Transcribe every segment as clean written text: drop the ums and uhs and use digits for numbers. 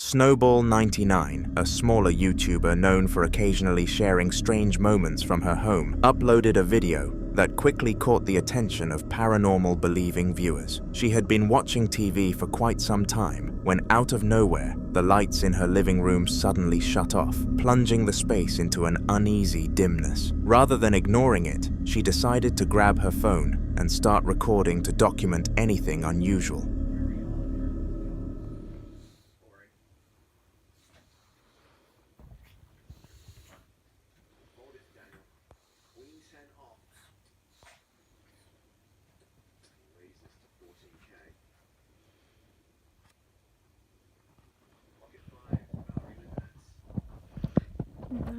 Snowball99, a smaller YouTuber known for occasionally sharing strange moments from her home, uploaded a video that quickly caught the attention of paranormal-believing viewers. She had been watching TV for quite some time when, out of nowhere, the lights in her living room suddenly shut off, plunging the space into an uneasy dimness. Rather than ignoring it, she decided to grab her phone and start recording to document anything unusual.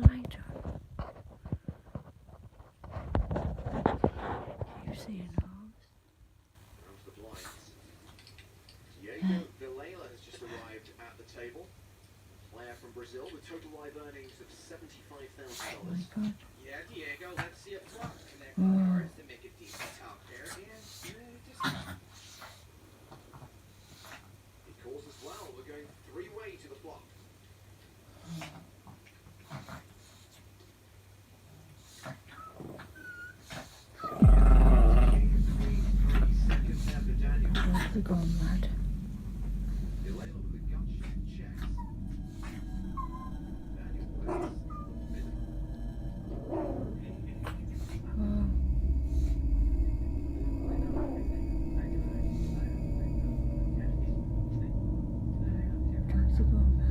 Lighter. You see a nose? The blinds. Diego Villela has just arrived at the table. Player from Brazil with total live earnings of $75,000. Oh my God. Yeah, Diego, let's see a flop connect the cards to make a decent top pair and He calls as well. We're going three-way to the flop. Dogs are going mad. Dogs are going mad.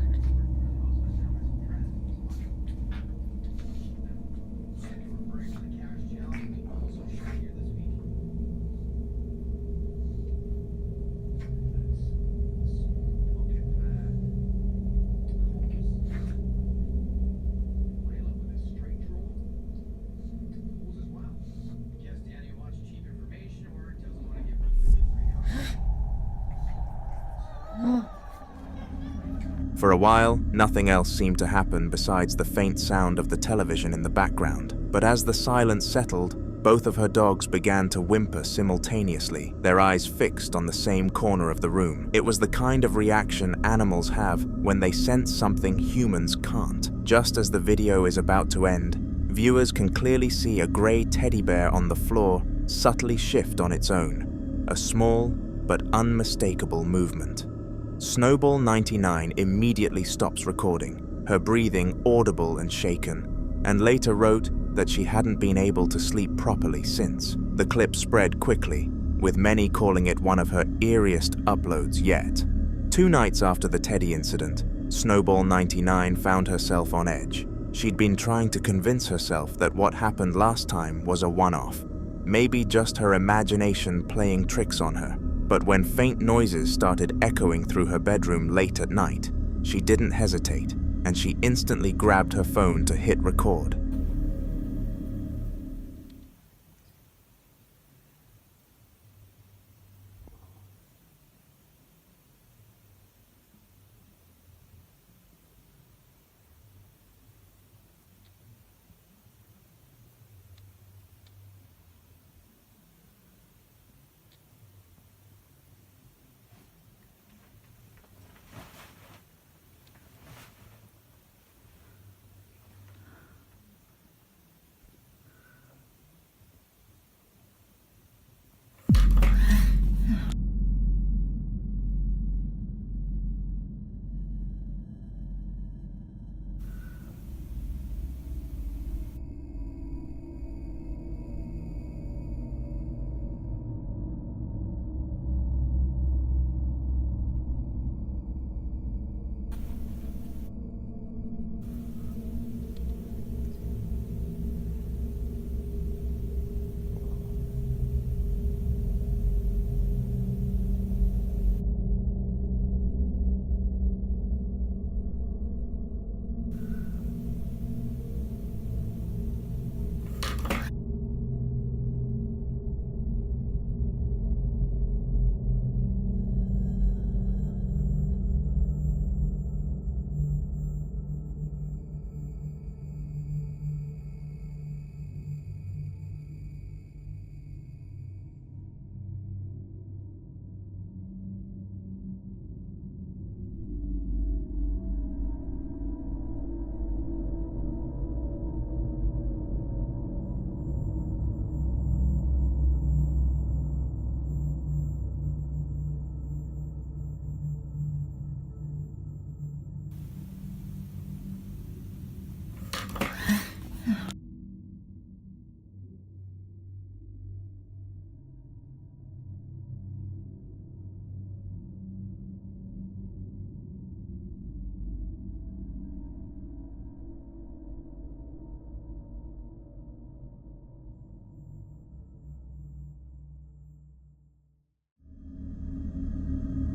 For a while, nothing else seemed to happen besides the faint sound of the television in the background. But as the silence settled, both of her dogs began to whimper simultaneously, their eyes fixed on the same corner of the room. It was the kind of reaction animals have when they sense something humans can't. Just as the video is about to end, viewers can clearly see a grey teddy bear on the floor subtly shift on its own, a small but unmistakable movement. Snowball99 immediately stops recording, her breathing audible and shaken, and later wrote that she hadn't been able to sleep properly since. The clip spread quickly, with many calling it one of her eeriest uploads yet. 2 nights after the Teddy incident, Snowball99 found herself on edge. She'd been trying to convince herself that what happened last time was a one-off, maybe just her imagination playing tricks on her. But when faint noises started echoing through her bedroom late at night, she didn't hesitate, and she instantly grabbed her phone to hit record.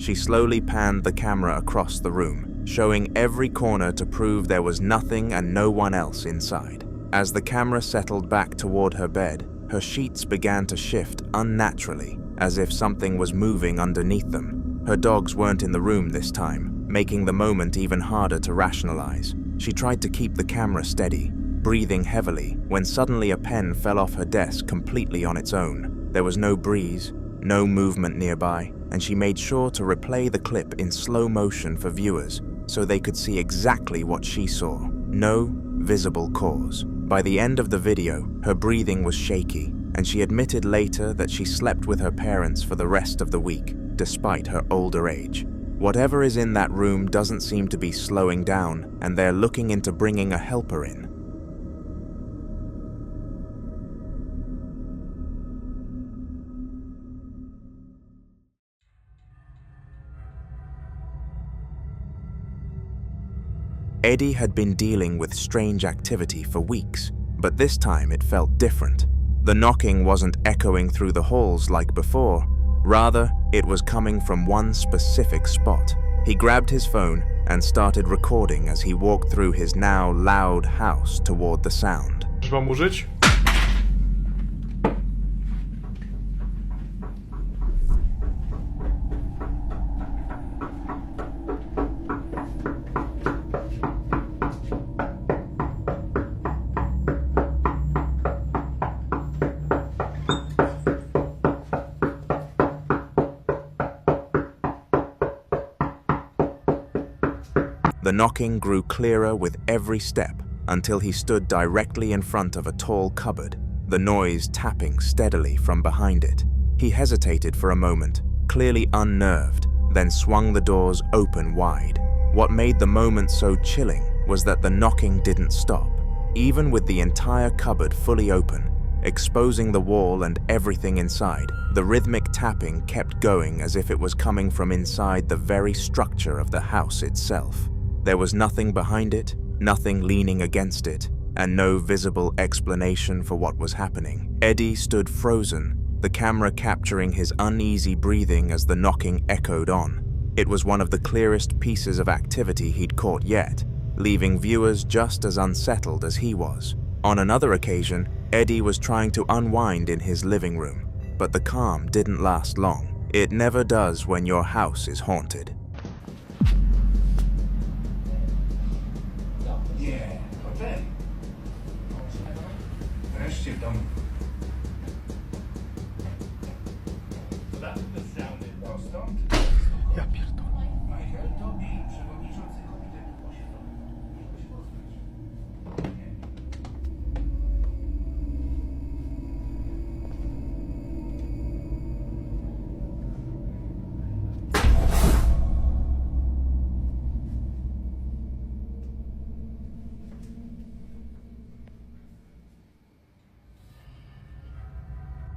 She slowly panned the camera across the room, showing every corner to prove there was nothing and no one else inside. As the camera settled back toward her bed, her sheets began to shift unnaturally, as if something was moving underneath them. Her dogs weren't in the room this time, making the moment even harder to rationalize. She tried to keep the camera steady, breathing heavily, when suddenly a pen fell off her desk completely on its own. There was no breeze, no movement nearby, and she made sure to replay the clip in slow motion for viewers so they could see exactly what she saw. No visible cause. By the end of the video, her breathing was shaky, and she admitted later that she slept with her parents for the rest of the week, despite her older age. Whatever is in that room doesn't seem to be slowing down, and they're looking into bringing a helper in. Eddie had been dealing with strange activity for weeks, but this time it felt different. The knocking wasn't echoing through the halls like before. Rather, it was coming from one specific spot. He grabbed his phone and started recording as he walked through his now loud house toward the sound. Mam użyć? The knocking grew clearer with every step until he stood directly in front of a tall cupboard, the noise tapping steadily from behind it. He hesitated for a moment, clearly unnerved, then swung the doors open wide. What made the moment so chilling was that the knocking didn't stop. Even with the entire cupboard fully open, exposing the wall and everything inside, the rhythmic tapping kept going as if it was coming from inside the very structure of the house itself. There was nothing behind it, nothing leaning against it, and no visible explanation for what was happening. Eddie stood frozen, the camera capturing his uneasy breathing as the knocking echoed on. It was one of the clearest pieces of activity he'd caught yet, leaving viewers just as unsettled as he was. On another occasion, Eddie was trying to unwind in his living room, but the calm didn't last long. It never does when your house is haunted. Nie, to ten. Wreszcie w domu. No stąd? Ja pierdolę. Michael, Tobi, przewodniczący komitetu posiedzony. Muszę się poznać. Nie.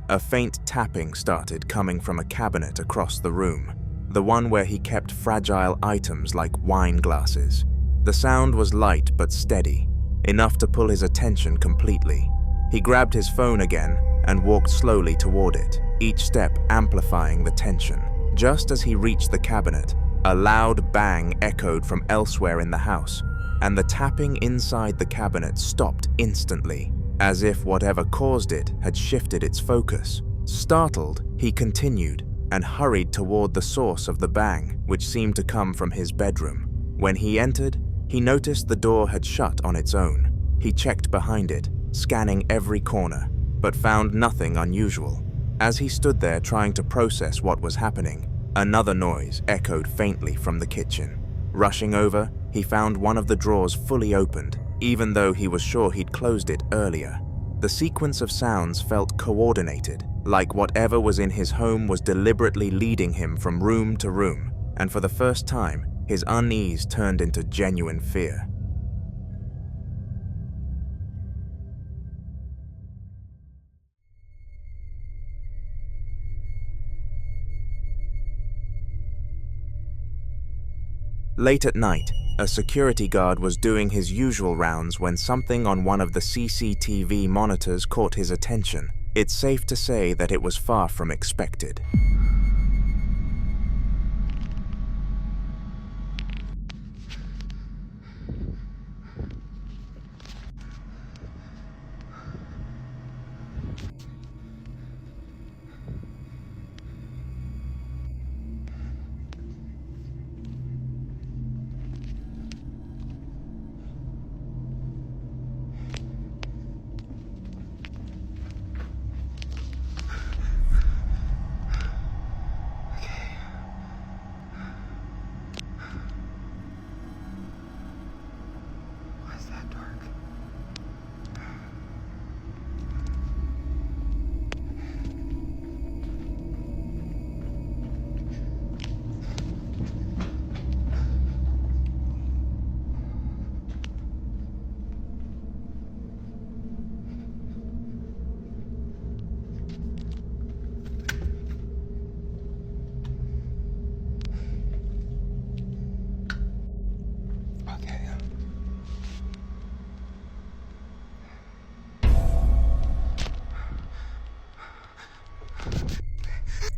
A faint tapping started coming from a cabinet across the room, the one where he kept fragile items like wine glasses. The sound was light but steady, enough to pull his attention completely. He grabbed his phone again and walked slowly toward it, each step amplifying the tension. Just as he reached the cabinet, a loud bang echoed from elsewhere in the house, and the tapping inside the cabinet stopped instantly, as if whatever caused it had shifted its focus. Startled, he continued and hurried toward the source of the bang, which seemed to come from his bedroom. When he entered, he noticed the door had shut on its own. He checked behind it, scanning every corner, but found nothing unusual. As he stood there trying to process what was happening, another noise echoed faintly from the kitchen. Rushing over, he found one of the drawers fully opened, even though he was sure he'd closed it earlier. The sequence of sounds felt coordinated, like whatever was in his home was deliberately leading him from room to room, and for the first time, his unease turned into genuine fear. Late at night, a security guard was doing his usual rounds when something on one of the CCTV monitors caught his attention. It's safe to say that it was far from expected.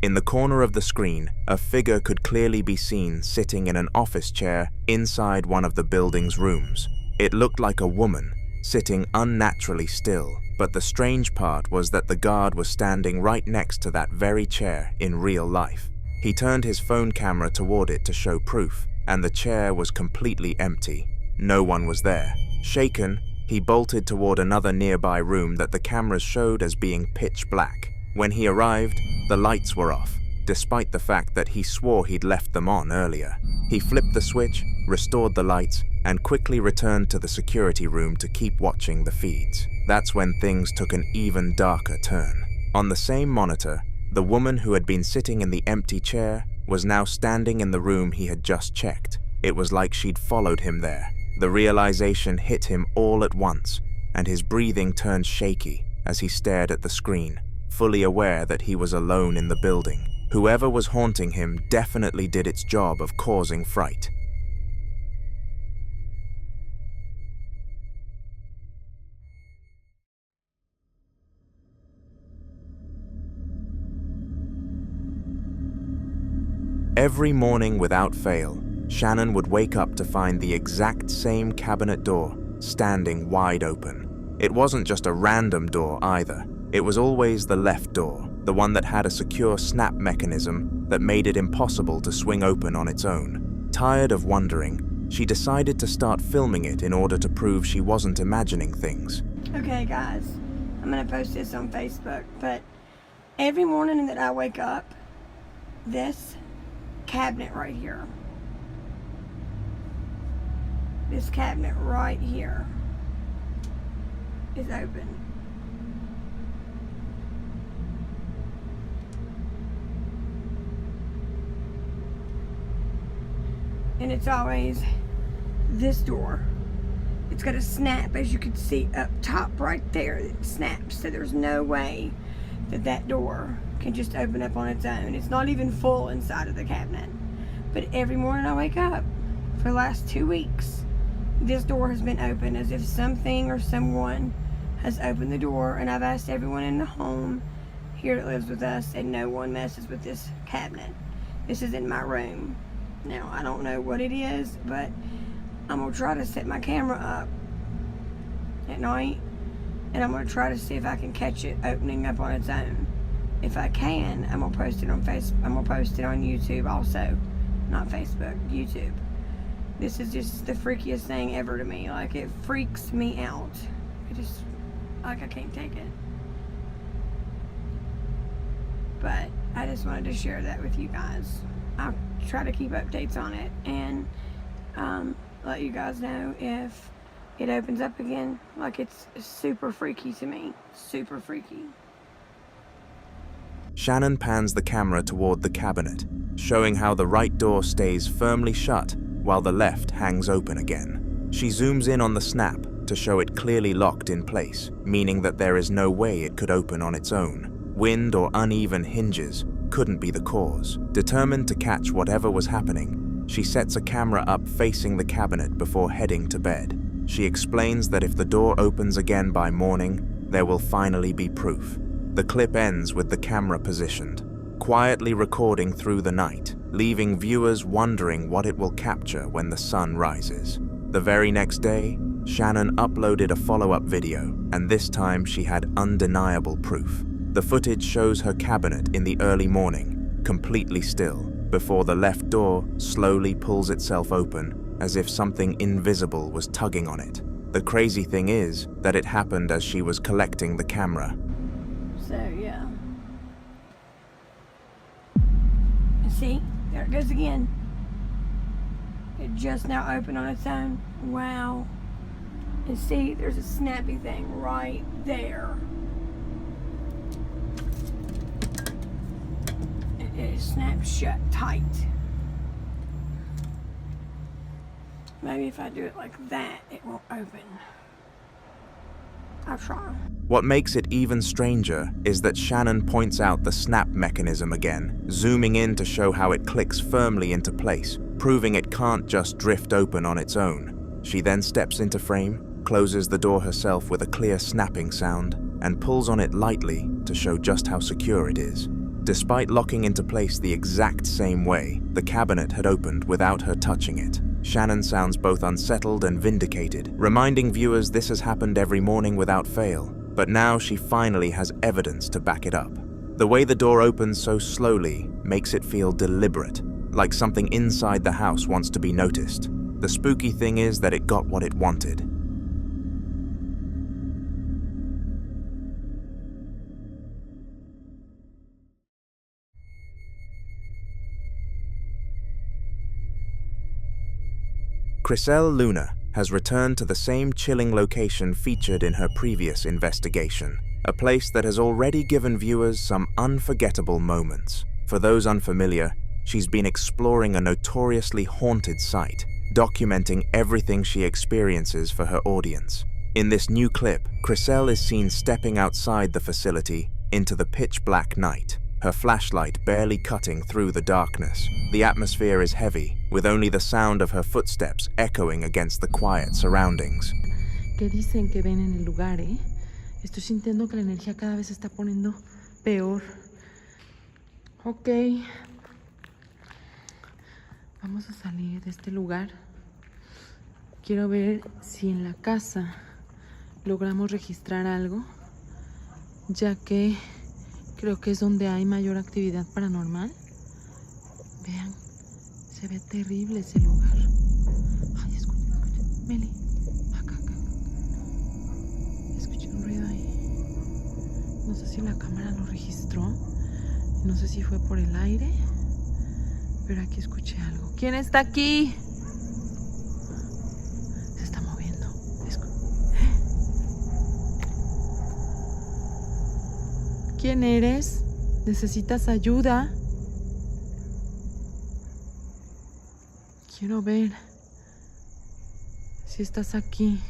In the corner of the screen, a figure could clearly be seen sitting in an office chair inside one of the building's rooms. It looked like a woman, sitting unnaturally still, but the strange part was that the guard was standing right next to that very chair in real life. He turned his phone camera toward it to show proof, and the chair was completely empty. No one was there. Shaken, he bolted toward another nearby room that the cameras showed as being pitch black. When he arrived, the lights were off, despite the fact that he swore he'd left them on earlier. He flipped the switch, restored the lights, and quickly returned to the security room to keep watching the feeds. That's when things took an even darker turn. On the same monitor, the woman who had been sitting in the empty chair was now standing in the room he had just checked. It was like she'd followed him there. The realization hit him all at once, and his breathing turned shaky as he stared at the screen, fully aware that he was alone in the building. Whoever was haunting him definitely did its job of causing fright. Every morning without fail, Shannon would wake up to find the exact same cabinet door standing wide open. It wasn't just a random door either. It was always the left door, the one that had a secure snap mechanism that made it impossible to swing open on its own. Tired of wondering, she decided to start filming it in order to prove she wasn't imagining things. Okay guys, I'm gonna post this on Facebook, but every morning that I wake up, this cabinet right here, this cabinet right here is open. And it's always this door. It's got a snap, as you can see up top right there. It snaps, so there's no way that that door can just open up on its own. It's not even full inside of the cabinet. But every morning I wake up, for the last 2 weeks, this door has been open, as if something or someone has opened the door. And I've asked everyone in the home here that lives with us, and no one messes with this cabinet. This is in my room. Now, I don't know what it is, but I'm going to try to set my camera up at night, and I'm going to try to see if I can catch it opening up on its own. If I can, I'm going to post it on Facebook. I'm going to post it on YouTube also. Not Facebook, YouTube. This is just the freakiest thing ever to me. Like, it freaks me out. It just, like, I can't take it. But I just wanted to share that with you guys. I'll try to keep updates on it and let you guys know if it opens up again. Like, it's super freaky to me. Super freaky. Shannon pans the camera toward the cabinet, showing how the right door stays firmly shut while the left hangs open again. She zooms in on the snap to show it clearly locked in place, meaning that there is no way it could open on its own. Wind or uneven hinges couldn't be the cause. Determined to catch whatever was happening, she sets a camera up facing the cabinet before heading to bed. She explains that if the door opens again by morning, there will finally be proof. The clip ends with the camera positioned, quietly recording through the night, leaving viewers wondering what it will capture when the sun rises. The very next day, Shannon uploaded a follow-up video, and this time she had undeniable proof. The footage shows her cabinet in the early morning, completely still, before the left door slowly pulls itself open, as if something invisible was tugging on it. The crazy thing is that it happened as she was collecting the camera. So, yeah. And see? There it goes again. It just now opened on its own. Wow. And see, there's a snappy thing right there. It snaps shut tight. Maybe if I do it like that, it won't open. I'll try. What makes it even stranger is that Shannon points out the snap mechanism again, zooming in to show how it clicks firmly into place, proving it can't just drift open on its own. She then steps into frame, closes the door herself with a clear snapping sound, and pulls on it lightly to show just how secure it is. Despite locking into place the exact same way, the cabinet had opened without her touching it. Shannon sounds both unsettled and vindicated, reminding viewers this has happened every morning without fail. But now she finally has evidence to back it up. The way the door opens so slowly makes it feel deliberate, like something inside the house wants to be noticed. The spooky thing is that it got what it wanted. Chriselle Luna has returned to the same chilling location featured in her previous investigation, a place that has already given viewers some unforgettable moments. For those unfamiliar, she's been exploring a notoriously haunted site, documenting everything she experiences for her audience. In this new clip, Chriselle is seen stepping outside the facility into the pitch-black night, her flashlight barely cutting through the darkness. The atmosphere is heavy, with only the sound of her footsteps echoing against the quiet surroundings. ¿Qué dicen que ven en el lugar, eh? Estoy sintiendo que la energía cada vez se está poniendo peor. Ok. Vamos a salir de este lugar. Quiero ver si en la casa logramos registrar algo, ya que creo que es donde hay mayor actividad paranormal. Vean, se ve terrible ese lugar. Ay, escuchen. Meli, acá. Escuché un ruido ahí. No sé si la cámara lo registró. No sé si fue por el aire. Pero aquí escuché algo. ¿Quién está aquí? Se está moviendo. ¿Quién eres? ¿Necesitas ayuda? Quiero ver si estás aquí.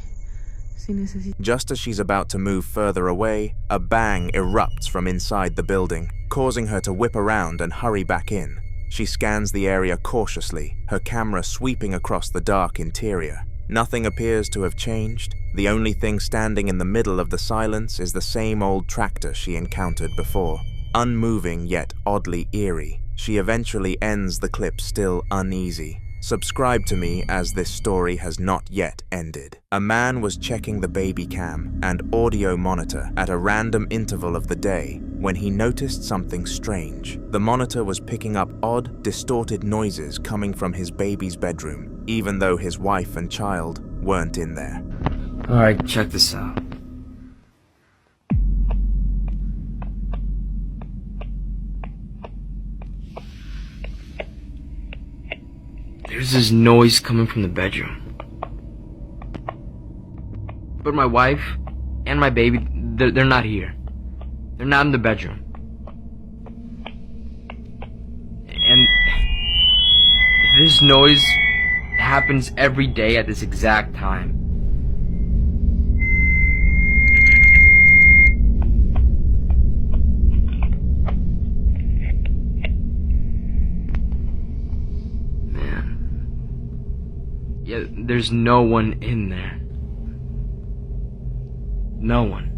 Si necesitas... Just as she's about to move further away, a bang erupts from inside the building, causing her to whip around and hurry back in. She scans the area cautiously, her camera sweeping across the dark interior. Nothing appears to have changed. The only thing standing in the middle of the silence is the same old tractor she encountered before. Unmoving yet oddly eerie, she eventually ends the clip still uneasy. Subscribe to me as this story has not yet ended. A man was checking the baby cam and audio monitor at a random interval of the day when he noticed something strange. The monitor was picking up odd, distorted noises coming from his baby's bedroom, even though his wife and child weren't in there. Alright, check this out. There's this noise coming from the bedroom. But my wife and my baby, they're not here. They're not in the bedroom. And this noise happens every day at this exact time. Yeah, there's no one in there. No one.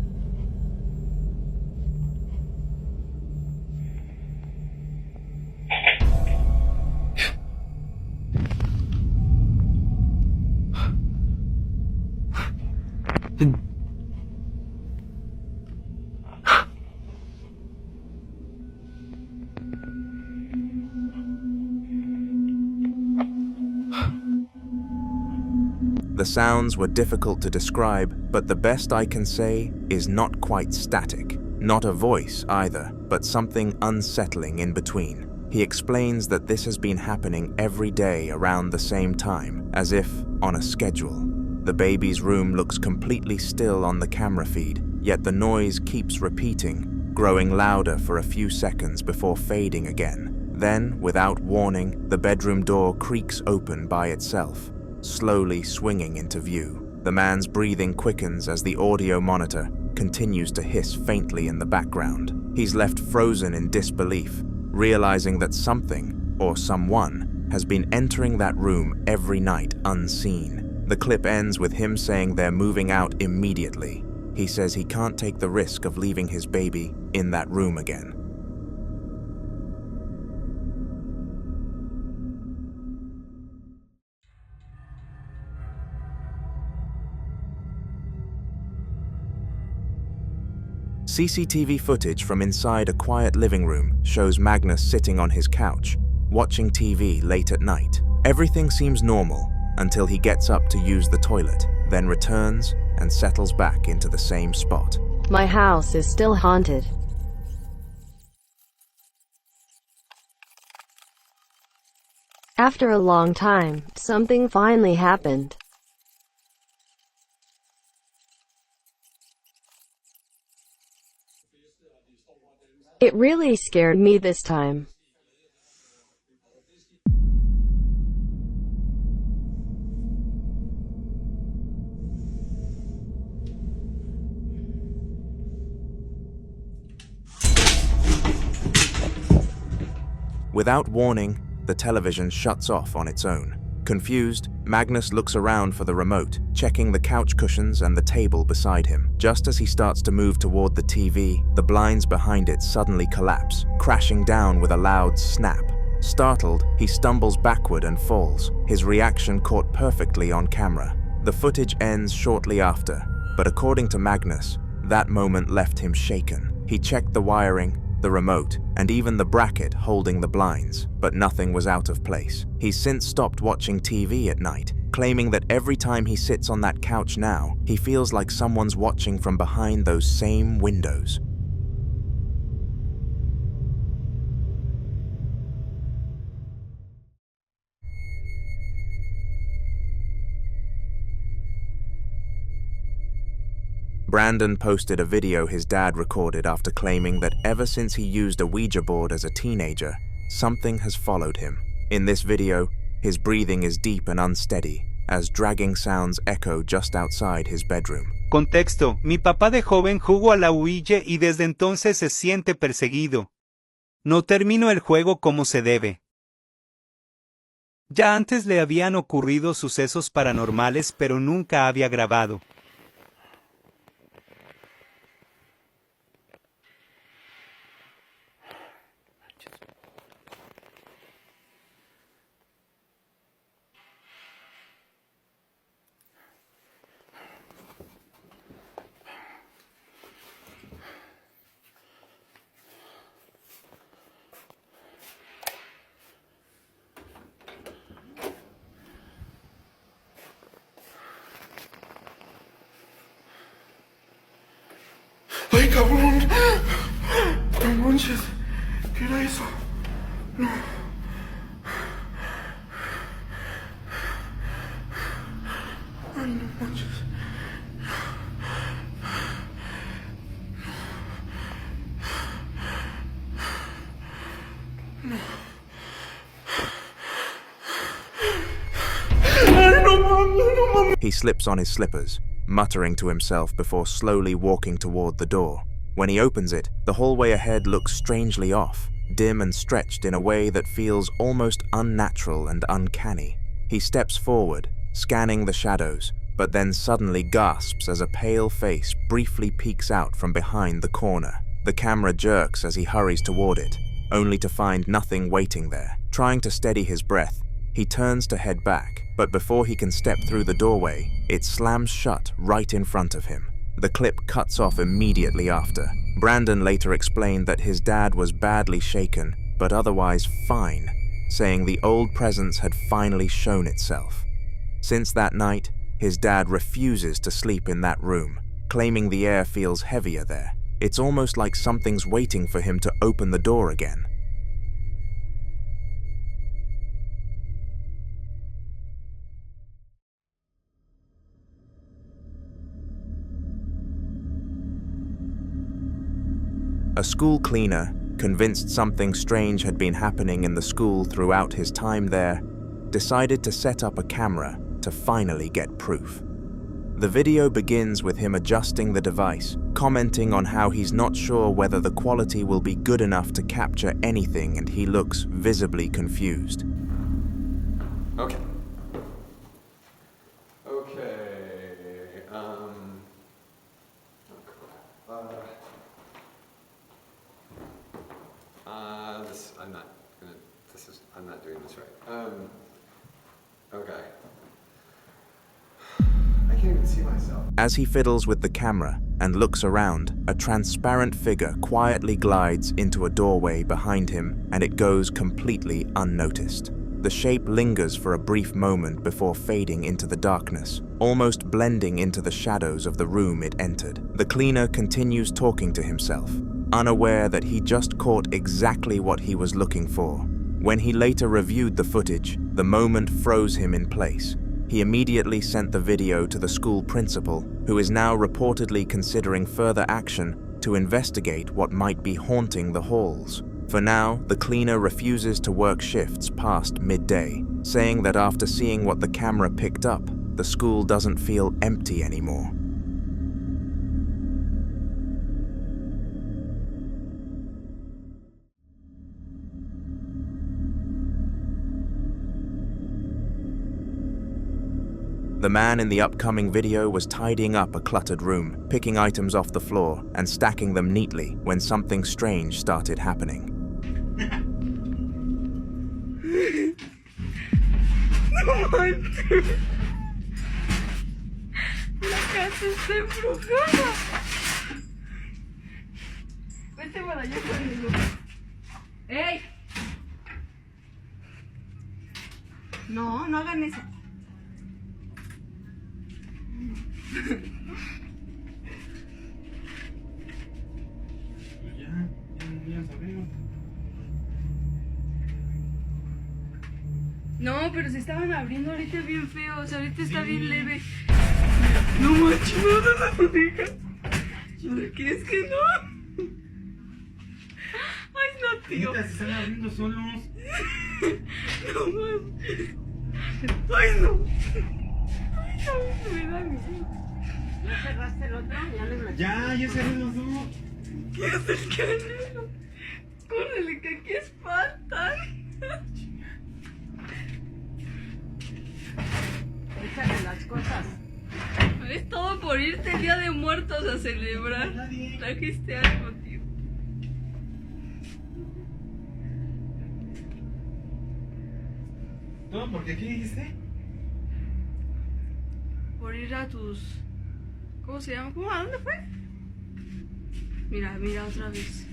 The sounds were difficult to describe, but the best I can say is not quite static. Not a voice either, but something unsettling in between. He explains that this has been happening every day around the same time, as if on a schedule. The baby's room looks completely still on the camera feed, yet the noise keeps repeating, growing louder for a few seconds before fading again. Then, without warning, the bedroom door creaks open by itself, slowly swinging into view. The man's breathing quickens as the audio monitor continues to hiss faintly in the background. He's left frozen in disbelief, realizing that something, or someone, has been entering that room every night unseen. The clip ends with him saying they're moving out immediately. He says he can't take the risk of leaving his baby in that room again. CCTV footage from inside a quiet living room shows Magnus sitting on his couch, watching TV late at night. Everything seems normal until he gets up to use the toilet, then returns and settles back into the same spot. My house is still haunted. After a long time, something finally happened. It really scared me this time. Without warning, the television shuts off on its own. Confused, Magnus looks around for the remote, checking the couch cushions and the table beside him. Just as he starts to move toward the TV, the blinds behind it suddenly collapse, crashing down with a loud snap. Startled, he stumbles backward and falls, his reaction caught perfectly on camera. The footage ends shortly after, but according to Magnus, that moment left him shaken. He checked the wiring, the remote, and even the bracket holding the blinds, but nothing was out of place. He's since stopped watching TV at night, claiming that every time he sits on that couch now, he feels like someone's watching from behind those same windows. Brandon posted a video his dad recorded after claiming that ever since he used a Ouija board as a teenager, something has followed him. In this video, his breathing is deep and unsteady, as dragging sounds echo just outside his bedroom. Contexto: mi papá de joven jugó a la Ouija y desde entonces se siente perseguido. No terminó el juego como se debe. Ya antes le habían ocurrido sucesos paranormales, pero nunca había grabado. ¡Ay, cabrón! No manches. ¿Qué era eso? No. Ay, no manches. No. Ay, no mames, no mames. He slips on his slippers, muttering to himself before slowly walking toward the door. When he opens it, the hallway ahead looks strangely off, dim and stretched in a way that feels almost unnatural and uncanny. He steps forward, scanning the shadows, but then suddenly gasps as a pale face briefly peeks out from behind the corner. The camera jerks as he hurries toward it, only to find nothing waiting there. Trying to steady his breath, he turns to head back, but before he can step through the doorway, it slams shut right in front of him. The clip cuts off immediately after. Brandon later explained that his dad was badly shaken, but otherwise fine, saying the old presence had finally shown itself. Since that night, his dad refuses to sleep in that room, claiming the air feels heavier there. It's almost like something's waiting for him to open the door again. A school cleaner, convinced something strange had been happening in the school throughout his time there, decided to set up a camera to finally get proof. The video begins with him adjusting the device, commenting on how he's not sure whether the quality will be good enough to capture anything, and he looks visibly confused. Okay. I'm not doing this right. Okay. I can't even see myself. As he fiddles with the camera and looks around, a transparent figure quietly glides into a doorway behind him, and it goes completely unnoticed. The shape lingers for a brief moment before fading into the darkness, almost blending into the shadows of the room it entered. The cleaner continues talking to himself, unaware that he just caught exactly what he was looking for. When he later reviewed the footage, the moment froze him in place. He immediately sent the video to the school principal, who is now reportedly considering further action to investigate what might be haunting the halls. For now, the cleaner refuses to work shifts past midday, saying that after seeing what the camera picked up, the school doesn't feel empty anymore. The man in the upcoming video was tidying up a cluttered room, picking items off the floor and stacking them neatly when something strange started happening. No manches. La casa está embrujada. Vete para allá conmigo. ¡Ey! No, no hagan eso. No, pero se estaban abriendo ahorita bien feos, ahorita está bien leve. No manches, no lo digas. ¿Por qué es que no? Ay, no, tío. Se están abriendo solos. No manches. Ay, no. Ay, no, me da miedo. ¿Ya cerraste el otro? Ya cerré los dos. ¿Qué es el canelo? Córrele, que aquí espantan. Échale las cosas. Es todo por irte el Día de Muertos a celebrar. Trajiste algo, tío. No, porque ¿qué dijiste? Por ir a tus... ¿Cómo se llama? ¿Cómo? ¿A dónde fue? Mira, mira otra vez.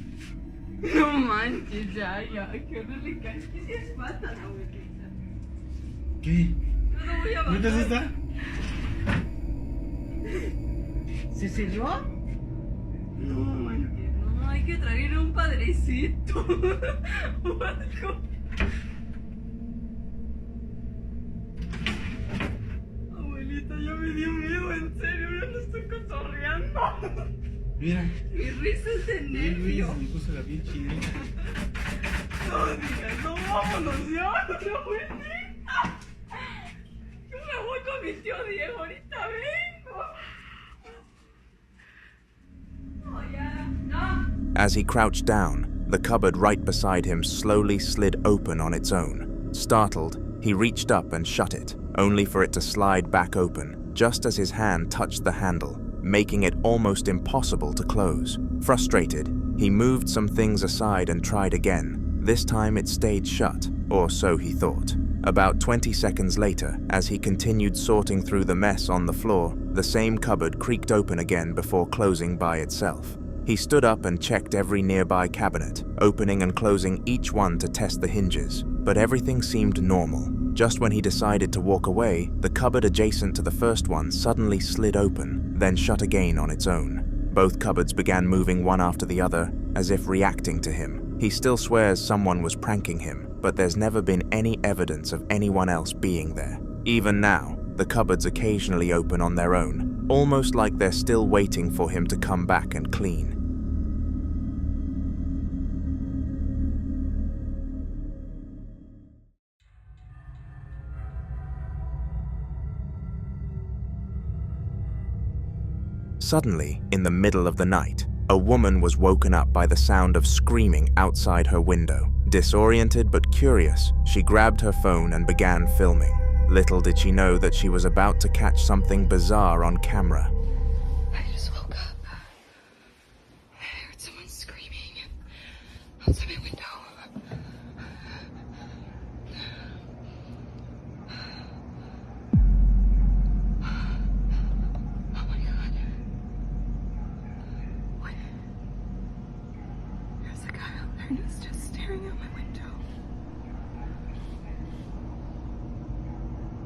No manches, ya, qué horrible cae. ¿Qué si espantan, abuelita? ¿Qué? No lo voy a bajar. ¿No te asusta? ¿Se cerró? No manches, no, hay que traerle un padrecito. O algo. Abuelita, ya me dio miedo, en serio, ya no estoy cotorreando. Mira. Mi risa es de nervio. Me puso la piel chinita. No digas, no, vámonos ya, abuelita. Yo me voy con mi tío Diego, ahorita vengo. No, ya, no. As he crouched down, the cupboard right beside him slowly slid open on its own. Startled, he reached up and shut it, only for it to slide back open, just as his hand touched the handle, making it almost impossible to close. Frustrated, he moved some things aside and tried again. This time it stayed shut, or so he thought. About 20 seconds later, as he continued sorting through the mess on the floor, the same cupboard creaked open again before closing by itself. He stood up and checked every nearby cabinet, opening and closing each one to test the hinges, but everything seemed normal. Just when he decided to walk away, the cupboard adjacent to the first one suddenly slid open, then shut again on its own. Both cupboards began moving one after the other, as if reacting to him. He still swears someone was pranking him, but there's never been any evidence of anyone else being there. Even now, the cupboards occasionally open on their own, almost like they're still waiting for him to come back and clean. Suddenly, in the middle of the night, a woman was woken up by the sound of screaming outside her window. Disoriented but curious, she grabbed her phone and began filming. Little did she know that she was about to catch something bizarre on camera. I just woke up. I heard someone screaming outside my window. And he's just staring out my window.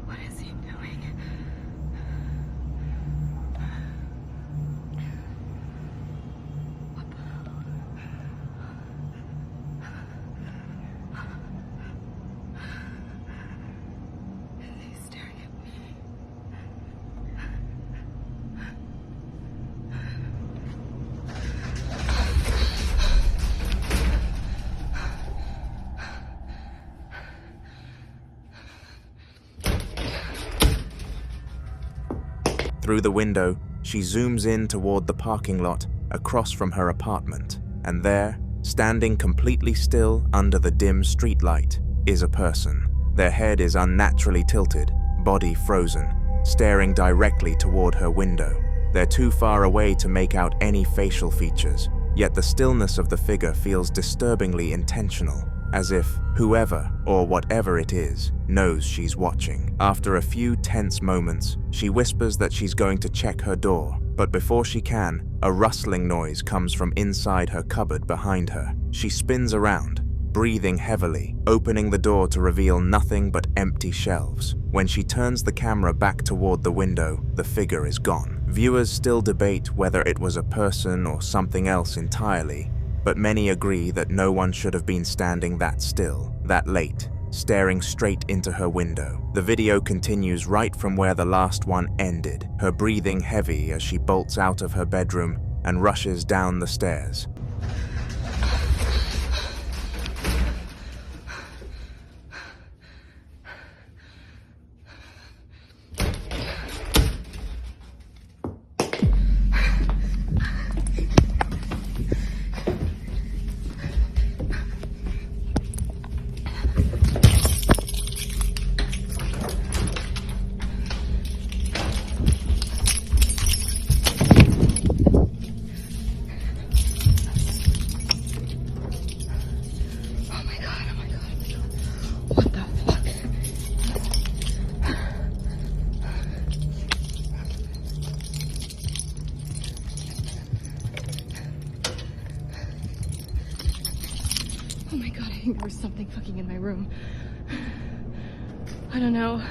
What is he doing? What the hell? Is he staring at me? Through the window, she zooms in toward the parking lot across from her apartment, and there, standing completely still under the dim streetlight, is a person. Their head is unnaturally tilted, body frozen, staring directly toward her window. They're too far away to make out any facial features, yet the stillness of the figure feels disturbingly intentional, as if whoever, or whatever it is, knows she's watching. After a few tense moments, she whispers that she's going to check her door, but before she can, a rustling noise comes from inside her cupboard behind her. She spins around, breathing heavily, opening the door to reveal nothing but empty shelves. When she turns the camera back toward the window, the figure is gone. Viewers still debate whether it was a person or something else entirely, but many agree that no one should have been standing that still, that late, staring straight into her window. The video continues right from where the last one ended, her breathing heavy as she bolts out of her bedroom and rushes down the stairs. Oh my god, I think there was something fucking in my room. I don't know.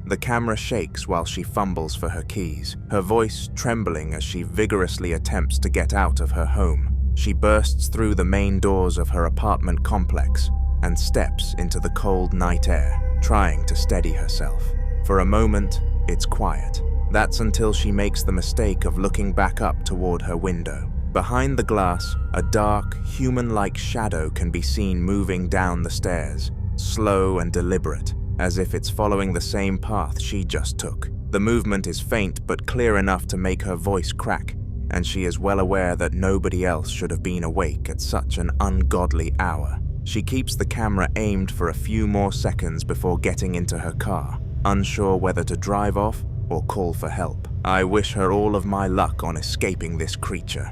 The camera shakes while she fumbles for her keys, her voice trembling as she vigorously attempts to get out of her home. She bursts through the main doors of her apartment complex and steps into the cold night air, trying to steady herself. For a moment, it's quiet. That's until she makes the mistake of looking back up toward her window. Behind the glass, a dark, human-like shadow can be seen moving down the stairs, slow and deliberate, as if it's following the same path she just took. The movement is faint but clear enough to make her voice crack, and she is well aware that nobody else should have been awake at such an ungodly hour. She keeps the camera aimed for a few more seconds before getting into her car, unsure whether to drive off or call for help. I wish her all of my luck on escaping this creature.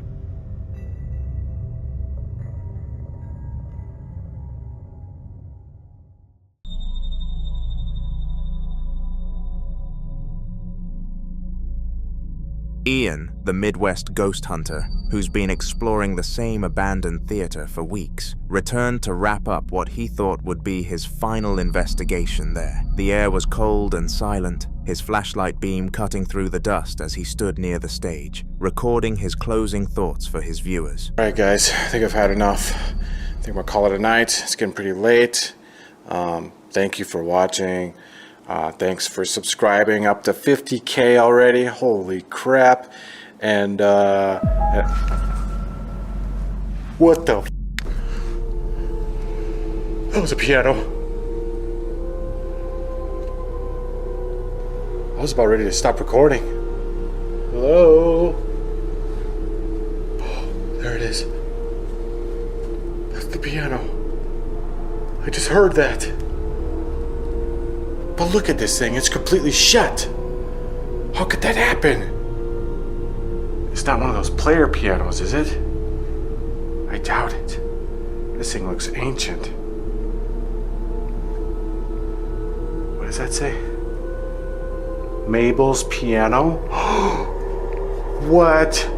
Ian, the Midwest ghost hunter, who's been exploring the same abandoned theater for weeks, returned to wrap up what he thought would be his final investigation there. The air was cold and silent, his flashlight beam cutting through the dust as he stood near the stage, recording his closing thoughts for his viewers. Alright guys, I think I've had enough. I think we'll call it a night. It's getting pretty late. Thank you for watching. Thanks for subscribing, up to 50K already. Holy crap. And what the f? That was a piano. I was about ready to stop recording. Hello? Oh, there it is. That's the piano. I just heard that. But look at this thing, it's completely shut. How could that happen? It's not one of those player pianos, is it? I doubt it. This thing looks ancient. What does that say? Mabel's piano? What?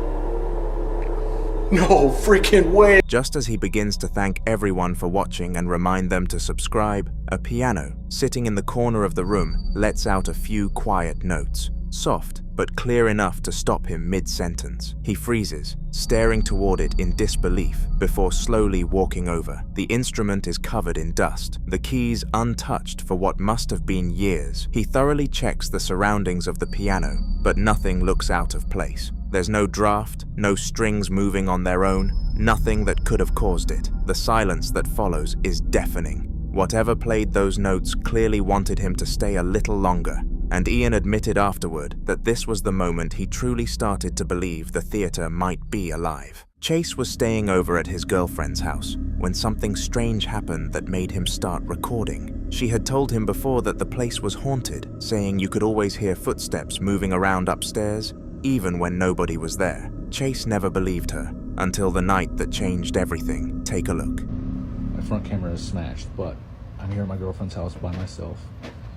No freaking way! Just as he begins to thank everyone for watching and remind them to subscribe, a piano, sitting in the corner of the room, lets out a few quiet notes. Soft, but clear enough to stop him mid-sentence. He freezes, staring toward it in disbelief, before slowly walking over. The instrument is covered in dust, the keys untouched for what must have been years. He thoroughly checks the surroundings of the piano, but nothing looks out of place. There's no draft, no strings moving on their own, nothing that could have caused it. The silence that follows is deafening. Whatever played those notes clearly wanted him to stay a little longer, and Ian admitted afterward that this was the moment he truly started to believe the theater might be alive. Chase was staying over at his girlfriend's house when something strange happened that made him start recording. She had told him before that the place was haunted, saying you could always hear footsteps moving around upstairs, even when nobody was there. Chase never believed her, until the night that changed everything. Take a look. My front camera is smashed, but I'm here at my girlfriend's house by myself.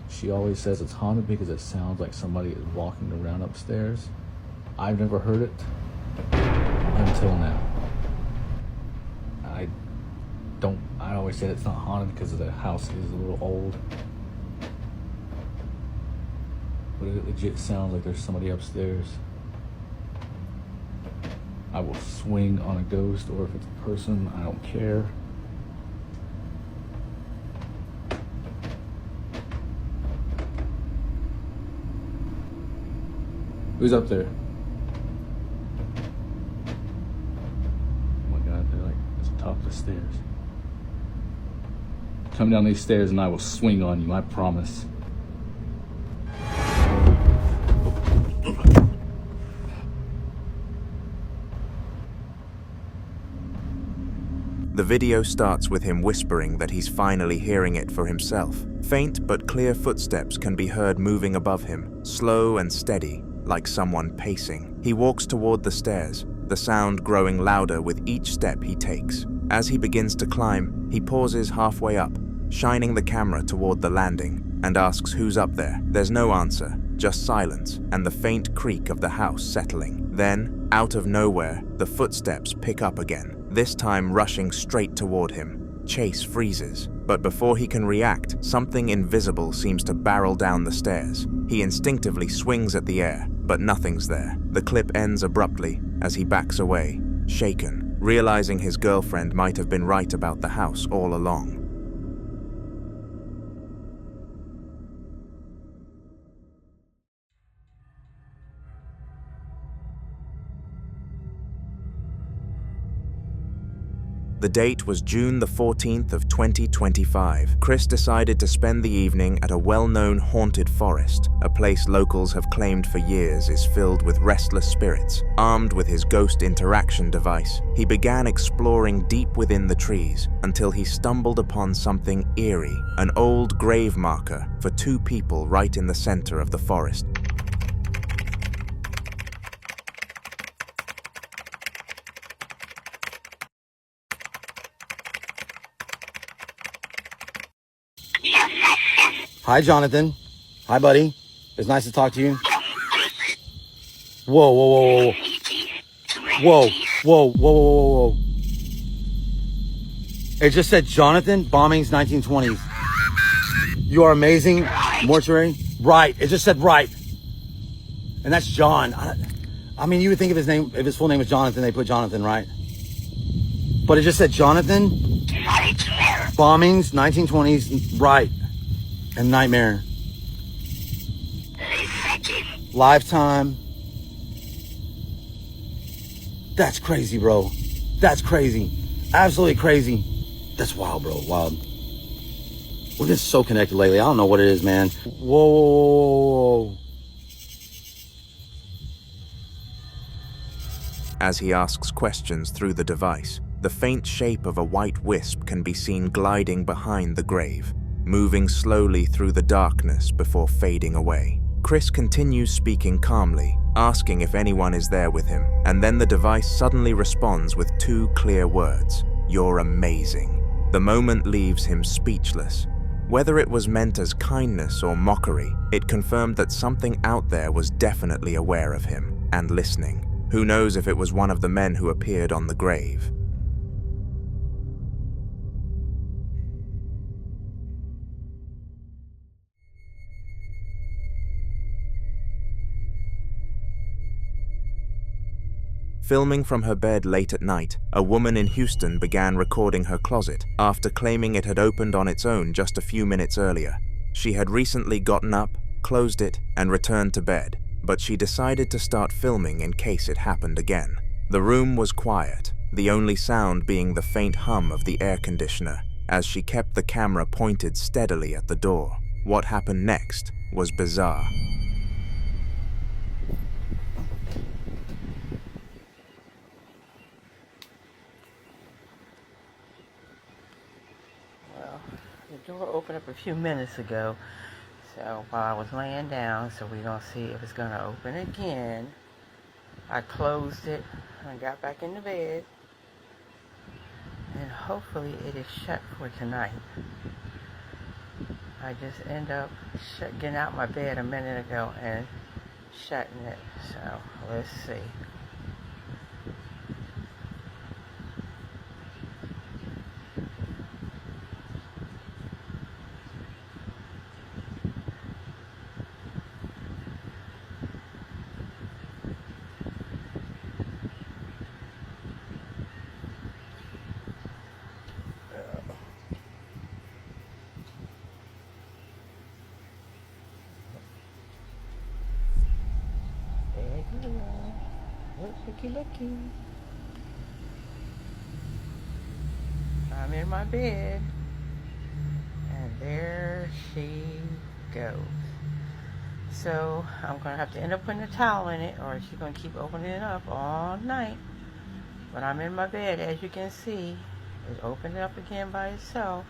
She always says it's haunted because it sounds like somebody is walking around upstairs. I've never heard it until now. I always say it's not haunted because the house is a little old. But it legit sounds like there's somebody upstairs. I will swing on a ghost, or if it's a person, I don't care. Who's up there? Oh my God, they're like at the top of the stairs. Come down these stairs and I will swing on you, I promise. The video starts with him whispering that he's finally hearing it for himself. Faint but clear footsteps can be heard moving above him, slow and steady, like someone pacing. He walks toward the stairs, the sound growing louder with each step he takes. As he begins to climb, he pauses halfway up, shining the camera toward the landing, and asks who's up there. There's no answer, just silence and the faint creak of the house settling. Then, out of nowhere, the footsteps pick up again, this time rushing straight toward him. Chase freezes, but before he can react, something invisible seems to barrel down the stairs. He instinctively swings at the air, but nothing's there. The clip ends abruptly as he backs away, shaken, realizing his girlfriend might have been right about the house all along. The date was June the 14th of 2025. Chris decided to spend the evening at a well-known haunted forest, a place locals have claimed for years is filled with restless spirits. Armed with his ghost interaction device, he began exploring deep within the trees until he stumbled upon something eerie, an old grave marker for two people right in the center of the forest. Hi, Jonathan. Hi, buddy. It's nice to talk to you. Whoa, whoa, whoa, whoa. Whoa, whoa, whoa, whoa, whoa, whoa. It just said Jonathan, bombings 1920s. You are amazing. Mortuary. Right. It just said right. And that's John. I mean, you would think if his full name was Jonathan, they put Jonathan, right? But it just said Jonathan. Bombings 1920s. Right. And Nightmare. Lifetime. That's crazy, bro. That's crazy. Absolutely crazy. That's wild, bro. Wild. We've been so connected lately. I don't know what it is, man. Whoa, whoa, whoa, whoa. As he asks questions through the device, the faint shape of a white wisp can be seen gliding behind the grave, moving slowly through the darkness before fading away. Chris continues speaking calmly, asking if anyone is there with him, and then the device suddenly responds with two clear words: "You're amazing." The moment leaves him speechless. Whether it was meant as kindness or mockery, it confirmed that something out there was definitely aware of him and listening. Who knows if it was one of the men who appeared on the grave. Filming from her bed late at night, a woman in Houston began recording her closet after claiming it had opened on its own just a few minutes earlier. She had recently gotten up, closed it, and returned to bed, but she decided to start filming in case it happened again. The room was quiet, the only sound being the faint hum of the air conditioner as she kept the camera pointed steadily at the door. What happened next was bizarre. The door opened up a few minutes ago, so while I was laying down, so we're going to see if it's going to open again. I closed it and got back in the bed, and hopefully it is shut for tonight. I just end up getting out my bed a minute ago and shutting it, so let's see. Looky. I'm in my bed, and there she goes. So I'm gonna have to end up putting a towel in it, or she's gonna keep opening it up all night. But I'm in my bed, as you can see. It's opening up again by itself.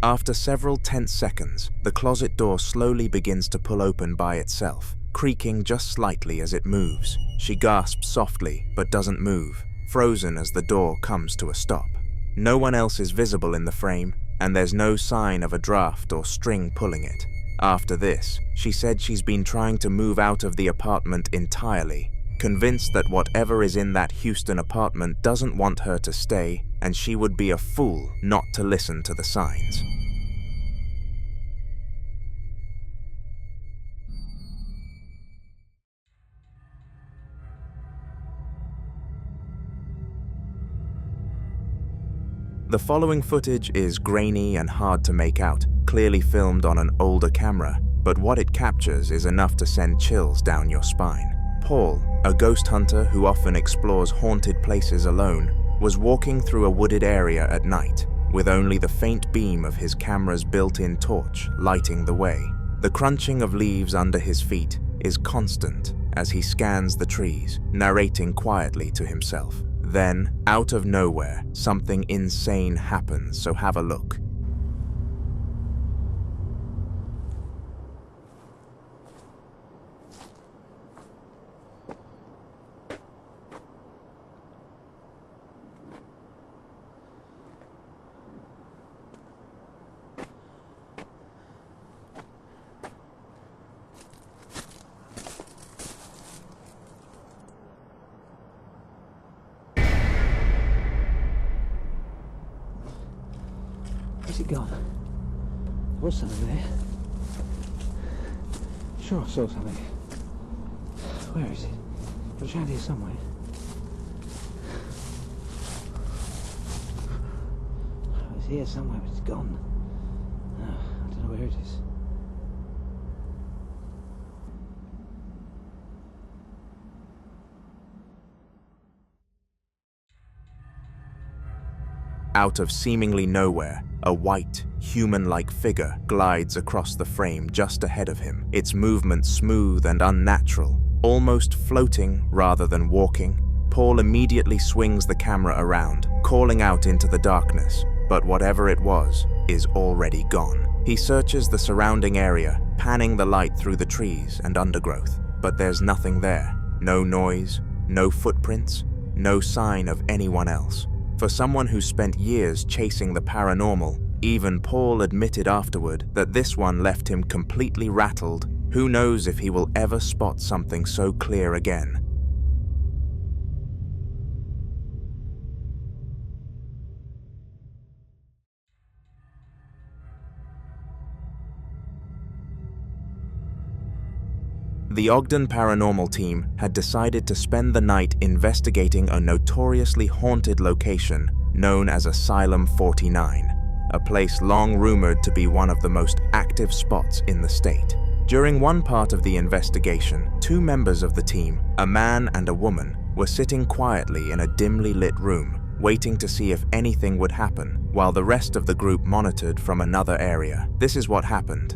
After several tense seconds, the closet door slowly begins to pull open by itself, creaking just slightly as it moves. She gasps softly, but doesn't move, frozen as the door comes to a stop. No one else is visible in the frame, and there's no sign of a draft or string pulling it. After this, she said she's been trying to move out of the apartment entirely, convinced that whatever is in that Houston apartment doesn't want her to stay, and she would be a fool not to listen to the signs. The following footage is grainy and hard to make out, clearly filmed on an older camera, but what it captures is enough to send chills down your spine. Paul, a ghost hunter who often explores haunted places alone, was walking through a wooded area at night, with only the faint beam of his camera's built-in torch lighting the way. The crunching of leaves under his feet is constant as he scans the trees, narrating quietly to himself. Then, out of nowhere, something insane happens, so have a look. Where's it gone? There was something there. Sure I saw something. Where is it? It was around here somewhere. It was here somewhere, but it's gone. I don't know where it is. Out of seemingly nowhere, a white, human-like figure glides across the frame just ahead of him, its movement smooth and unnatural, almost floating rather than walking. Paul immediately swings the camera around, calling out into the darkness, but whatever it was is already gone. He searches the surrounding area, panning the light through the trees and undergrowth, but there's nothing there. No noise, no footprints, no sign of anyone else. For someone who spent years chasing the paranormal, even Paul admitted afterward that this one left him completely rattled. Who knows if he will ever spot something so clear again. The Ogden paranormal team had decided to spend the night investigating a notoriously haunted location known as Asylum 49, a place long rumored to be one of the most active spots in the state. During one part of the investigation, two members of the team, a man and a woman, were sitting quietly in a dimly lit room, waiting to see if anything would happen, while the rest of the group monitored from another area. This is what happened.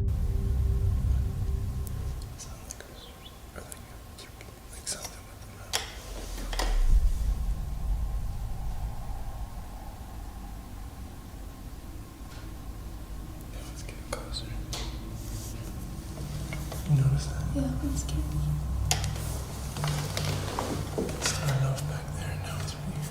Notice that? Yeah, it's scary. It started off back there and now it's weird.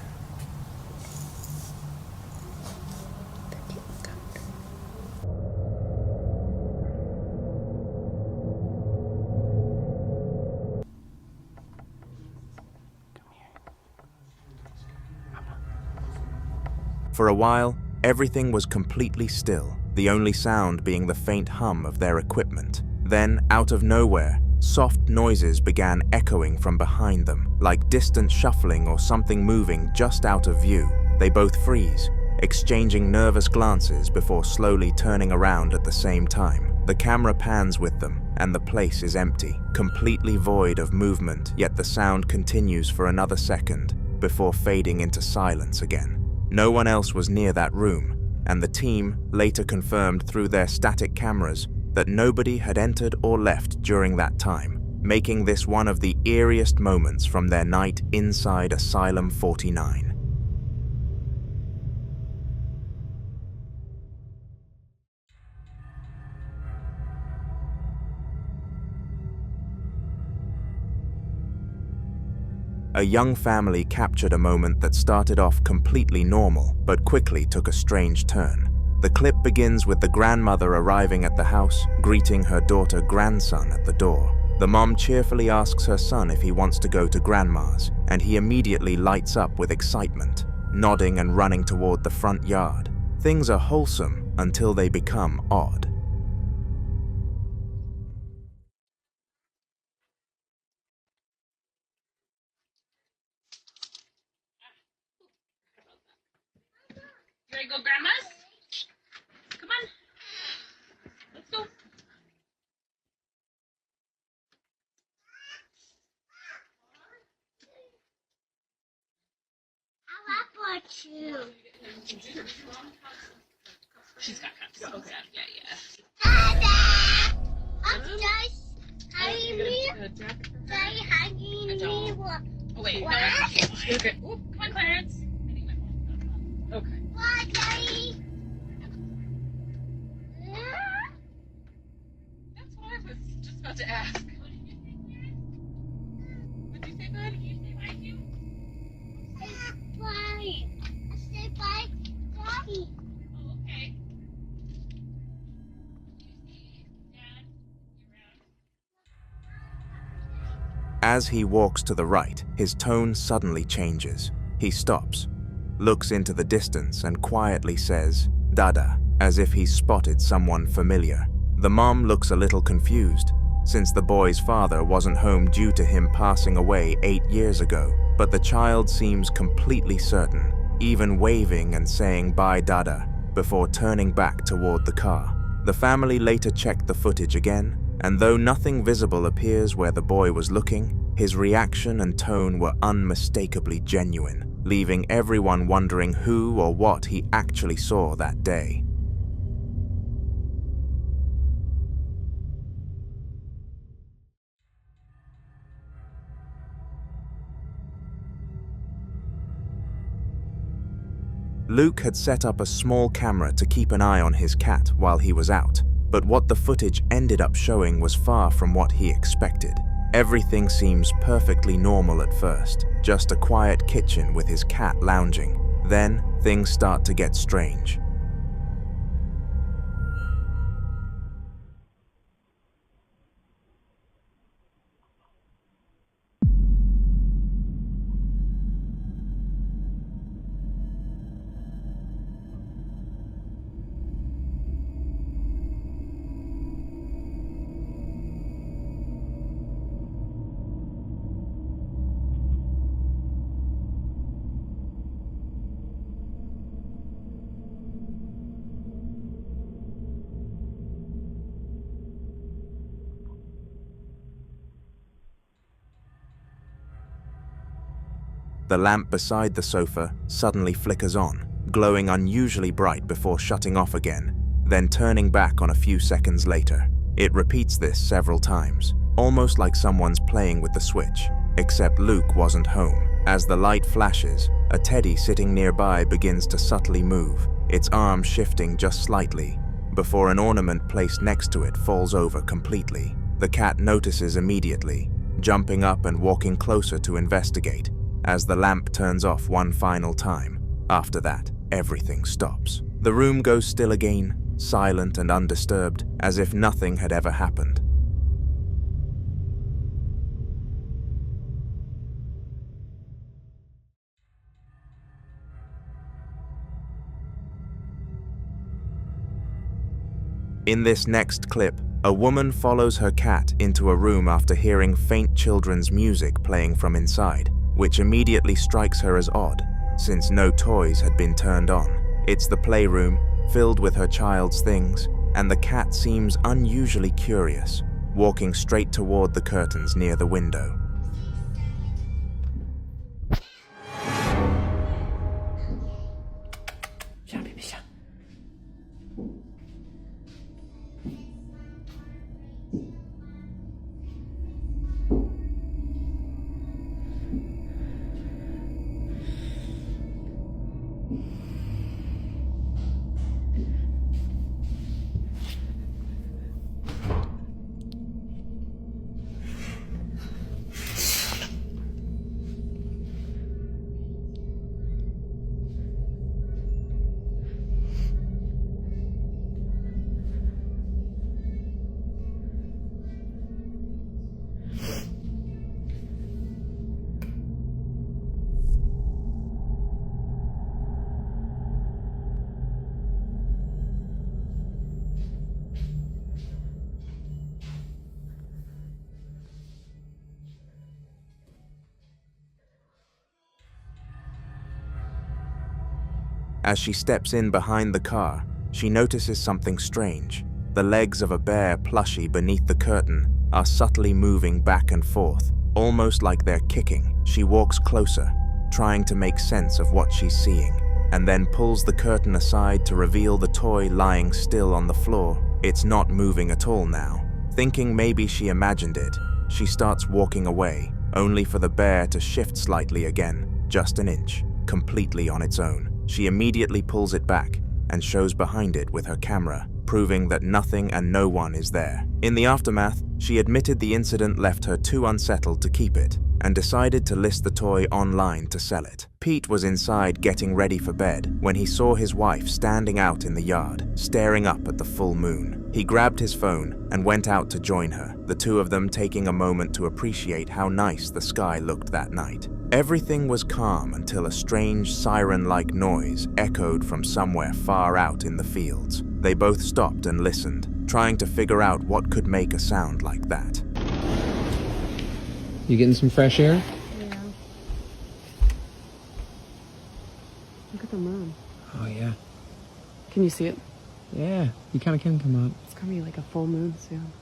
For a while, everything was completely still, the only sound being the faint hum of their equipment. Then, out of nowhere, soft noises began echoing from behind them, like distant shuffling or something moving just out of view. They both freeze, exchanging nervous glances before slowly turning around at the same time. The camera pans with them, and the place is empty, completely void of movement, yet the sound continues for another second before fading into silence again. No one else was near that room, and the team later confirmed through their static cameras that nobody had entered or left during that time, making this one of the eeriest moments from their night inside Asylum 49. A young family captured a moment that started off completely normal, but quickly took a strange turn. The clip begins with the grandmother arriving at the house, greeting her daughter grandson at the door. The mom cheerfully asks her son if he wants to go to grandma's, and he immediately lights up with excitement, nodding and running toward the front yard. Things are wholesome until they become odd. You ready to go, Grandma's? Come on. Let's go. I want you. She's got cups. Okay. Yeah. Dada! I'm just hanging me. Daddy hanging me. Oh, wait. What? Okay. Ooh, come on, Clarence. Okay. What, Daddy? That's what I was just about to ask. What did you say, bud? Did you say bye to? Bye. I said bye, Daddy. Oh, okay. As he walks to the right, his tone suddenly changes. He stops, looks into the distance and quietly says, "Dada," as if he's spotted someone familiar. The mom looks a little confused, since the boy's father wasn't home due to him passing away 8 years ago, but the child seems completely certain, even waving and saying "Bye, Dada," before turning back toward the car. The family later checked the footage again, and though nothing visible appears where the boy was looking, his reaction and tone were unmistakably genuine, leaving everyone wondering who or what he actually saw that day. Luke had set up a small camera to keep an eye on his cat while he was out, but what the footage ended up showing was far from what he expected. Everything seems perfectly normal at first, just a quiet kitchen with his cat lounging. Then, things start to get strange. The lamp beside the sofa suddenly flickers on, glowing unusually bright before shutting off again, then turning back on a few seconds later. It repeats this several times, almost like someone's playing with the switch, except Luke wasn't home. As the light flashes, a teddy sitting nearby begins to subtly move, its arm shifting just slightly, before an ornament placed next to it falls over completely. The cat notices immediately, jumping up and walking closer to investigate, as the lamp turns off one final time. After that, everything stops. The room goes still again, silent and undisturbed, as if nothing had ever happened. In this next clip, a woman follows her cat into a room after hearing faint children's music playing from inside, which immediately strikes her as odd, since no toys had been turned on. It's the playroom, filled with her child's things, and the cat seems unusually curious, walking straight toward the curtains near the window. As she steps in behind the car, she notices something strange. The legs of a bear plushie beneath the curtain are subtly moving back and forth, almost like they're kicking. She walks closer, trying to make sense of what she's seeing, and then pulls the curtain aside to reveal the toy lying still on the floor. It's not moving at all now. Thinking maybe she imagined it, she starts walking away, only for the bear to shift slightly again, just an inch, completely on its own. She immediately pulls it back and shows behind it with her camera, proving that nothing and no one is there. In the aftermath, she admitted the incident left her too unsettled to keep it and decided to list the toy online to sell it. Pete was inside getting ready for bed when he saw his wife standing out in the yard, staring up at the full moon. He grabbed his phone and went out to join her, the two of them taking a moment to appreciate how nice the sky looked that night. Everything was calm until a strange siren-like noise echoed from somewhere far out in the fields. They both stopped and listened, trying to figure out what could make a sound like that. You getting some fresh air? Yeah. Look at the moon. Oh, yeah. Can you see it? Yeah, you kind of can come up. It's gonna be like a full moon soon.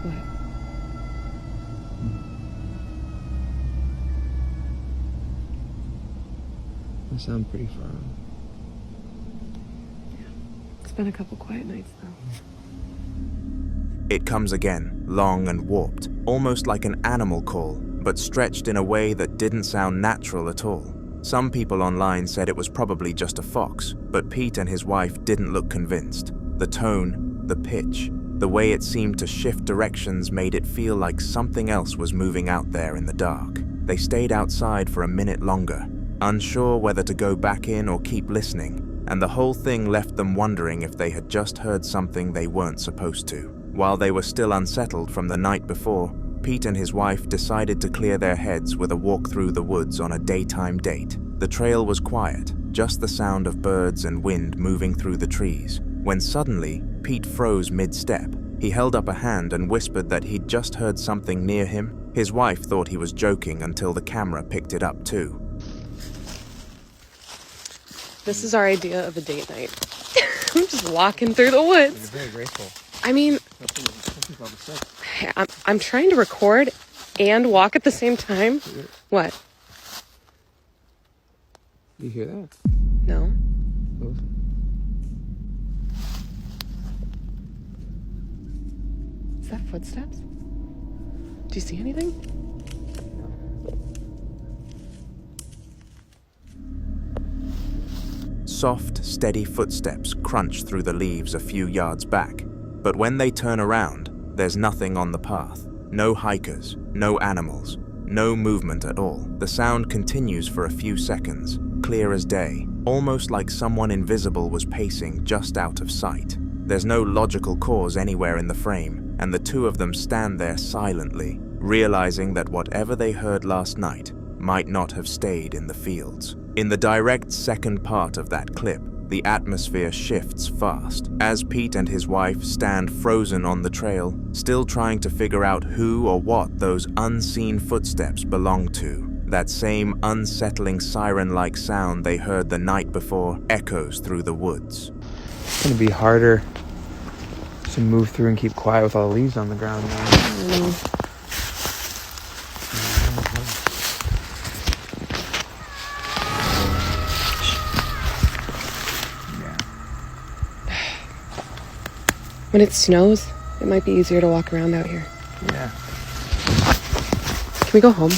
What? I sound pretty far. It's been a couple quiet nights, though. It comes again, long and warped, almost like an animal call, but stretched in a way that didn't sound natural at all. Some people online said it was probably just a fox, but Pete and his wife didn't look convinced. The tone, the pitch, the way it seemed to shift directions made it feel like something else was moving out there in the dark. they stayed outside for a minute longer, unsure whether to go back in or keep listening, and the whole thing left them wondering if they had just heard something they weren't supposed to. While they were still unsettled from the night before, Pete and his wife decided to clear their heads with a walk through the woods on a daytime date. The trail was quiet, just the sound of birds and wind moving through the trees, when suddenly Pete froze mid-step. He held up a hand and whispered that he'd just heard something near him. His wife thought he was joking until the camera picked it up too. This is our idea of a date night. I'm just walking through the woods. You're very graceful. I mean, I'm trying to record and walk at the same time. What? You hear that? No. Is that footsteps? Do you see anything? Soft, steady footsteps crunch through the leaves a few yards back, but when they turn around, there's nothing on the path. No hikers, no animals, no movement at all. The sound continues for a few seconds, clear as day, almost like someone invisible was pacing just out of sight. There's no logical cause anywhere in the frame, and the two of them stand there silently, realizing that whatever they heard last night might not have stayed in the fields. In the direct second part of that clip, the atmosphere shifts fast as Pete and his wife stand frozen on the trail, still trying to figure out who or what those unseen footsteps belong to. That same unsettling siren-like sound they heard the night before echoes through the woods. It's gonna be harder to move through and keep quiet with all the leaves on the ground now. When it snows, it might be easier to walk around out here. Yeah. Can we go home?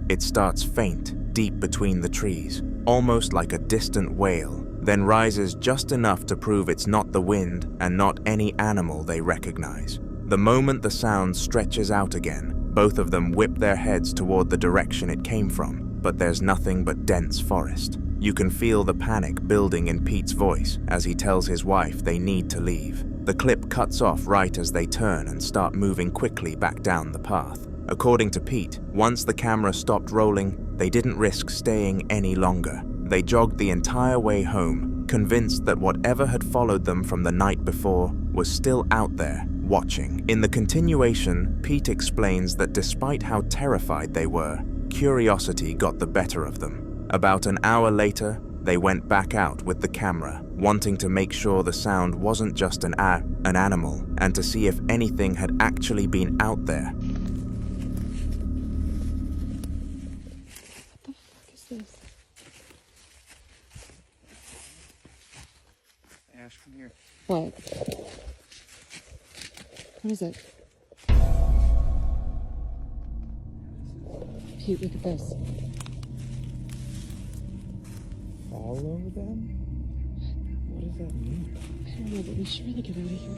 It starts faint, deep between the trees, almost like a distant wail, then rises just enough to prove it's not the wind and not any animal they recognize. The moment the sound stretches out again, both of them whip their heads toward the direction it came from, but there's nothing but dense forest. You can feel the panic building in Pete's voice as he tells his wife they need to leave. The clip cuts off right as they turn and start moving quickly back down the path. According to Pete, once the camera stopped rolling, they didn't risk staying any longer. They jogged the entire way home, convinced that whatever had followed them from the night before was still out there, watching. In the continuation, Pete explains that despite how terrified they were, curiosity got the better of them. About an hour later, they went back out with the camera, wanting to make sure the sound wasn't just an animal, and to see if anything had actually been out there. What the fuck is this? Ash, come here. What? What is it? Pete, look at this. Follow them? What does that mean? I don't know, but we should really get out of here.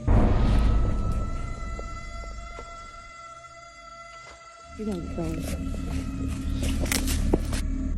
We gotta go.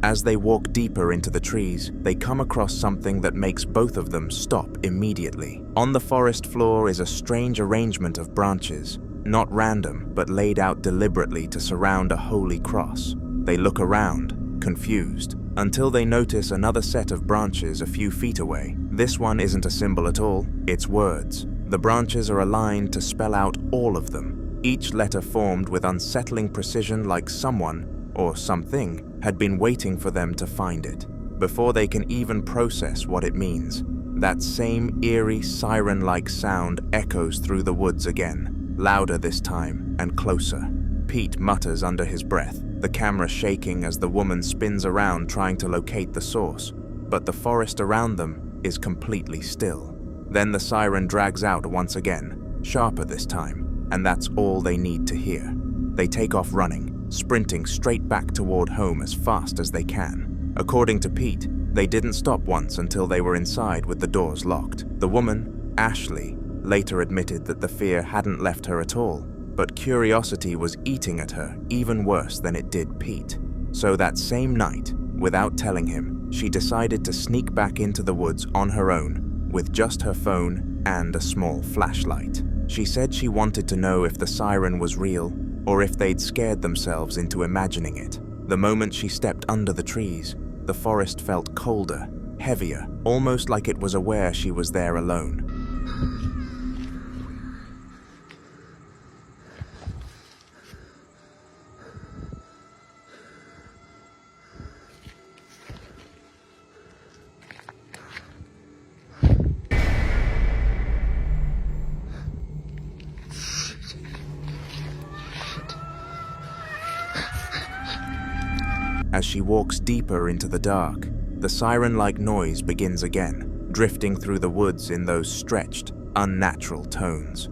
As they walk deeper into the trees, they come across something that makes both of them stop immediately. On the forest floor is a strange arrangement of branches, not random, but laid out deliberately to surround a holy cross. They look around, confused, until they notice another set of branches a few feet away. This one isn't a symbol at all, it's words. The branches are aligned to spell out all of them, each letter formed with unsettling precision, like someone, or something, had been waiting for them to find it, before they can even process what it means. That same eerie siren-like sound echoes through the woods again, louder this time and closer. Pete mutters under his breath, the camera shaking as the woman spins around trying to locate the source, but the forest around them is completely still. Then the siren drags out once again, sharper this time, and that's all they need to hear. They take off running, sprinting straight back toward home as fast as they can. According to Pete, they didn't stop once until they were inside with the doors locked. The woman, Ashley, later admitted that the fear hadn't left her at all. but curiosity was eating at her even worse than it did Pete. So that same night, without telling him, she decided to sneak back into the woods on her own with just her phone and a small flashlight. She said she wanted to know if the siren was real or if they'd scared themselves into imagining it. The moment she stepped under the trees, the forest felt colder, heavier, almost like it was aware she was there alone. As she walks deeper into the dark, the siren-like noise begins again, drifting through the woods in those stretched, unnatural tones.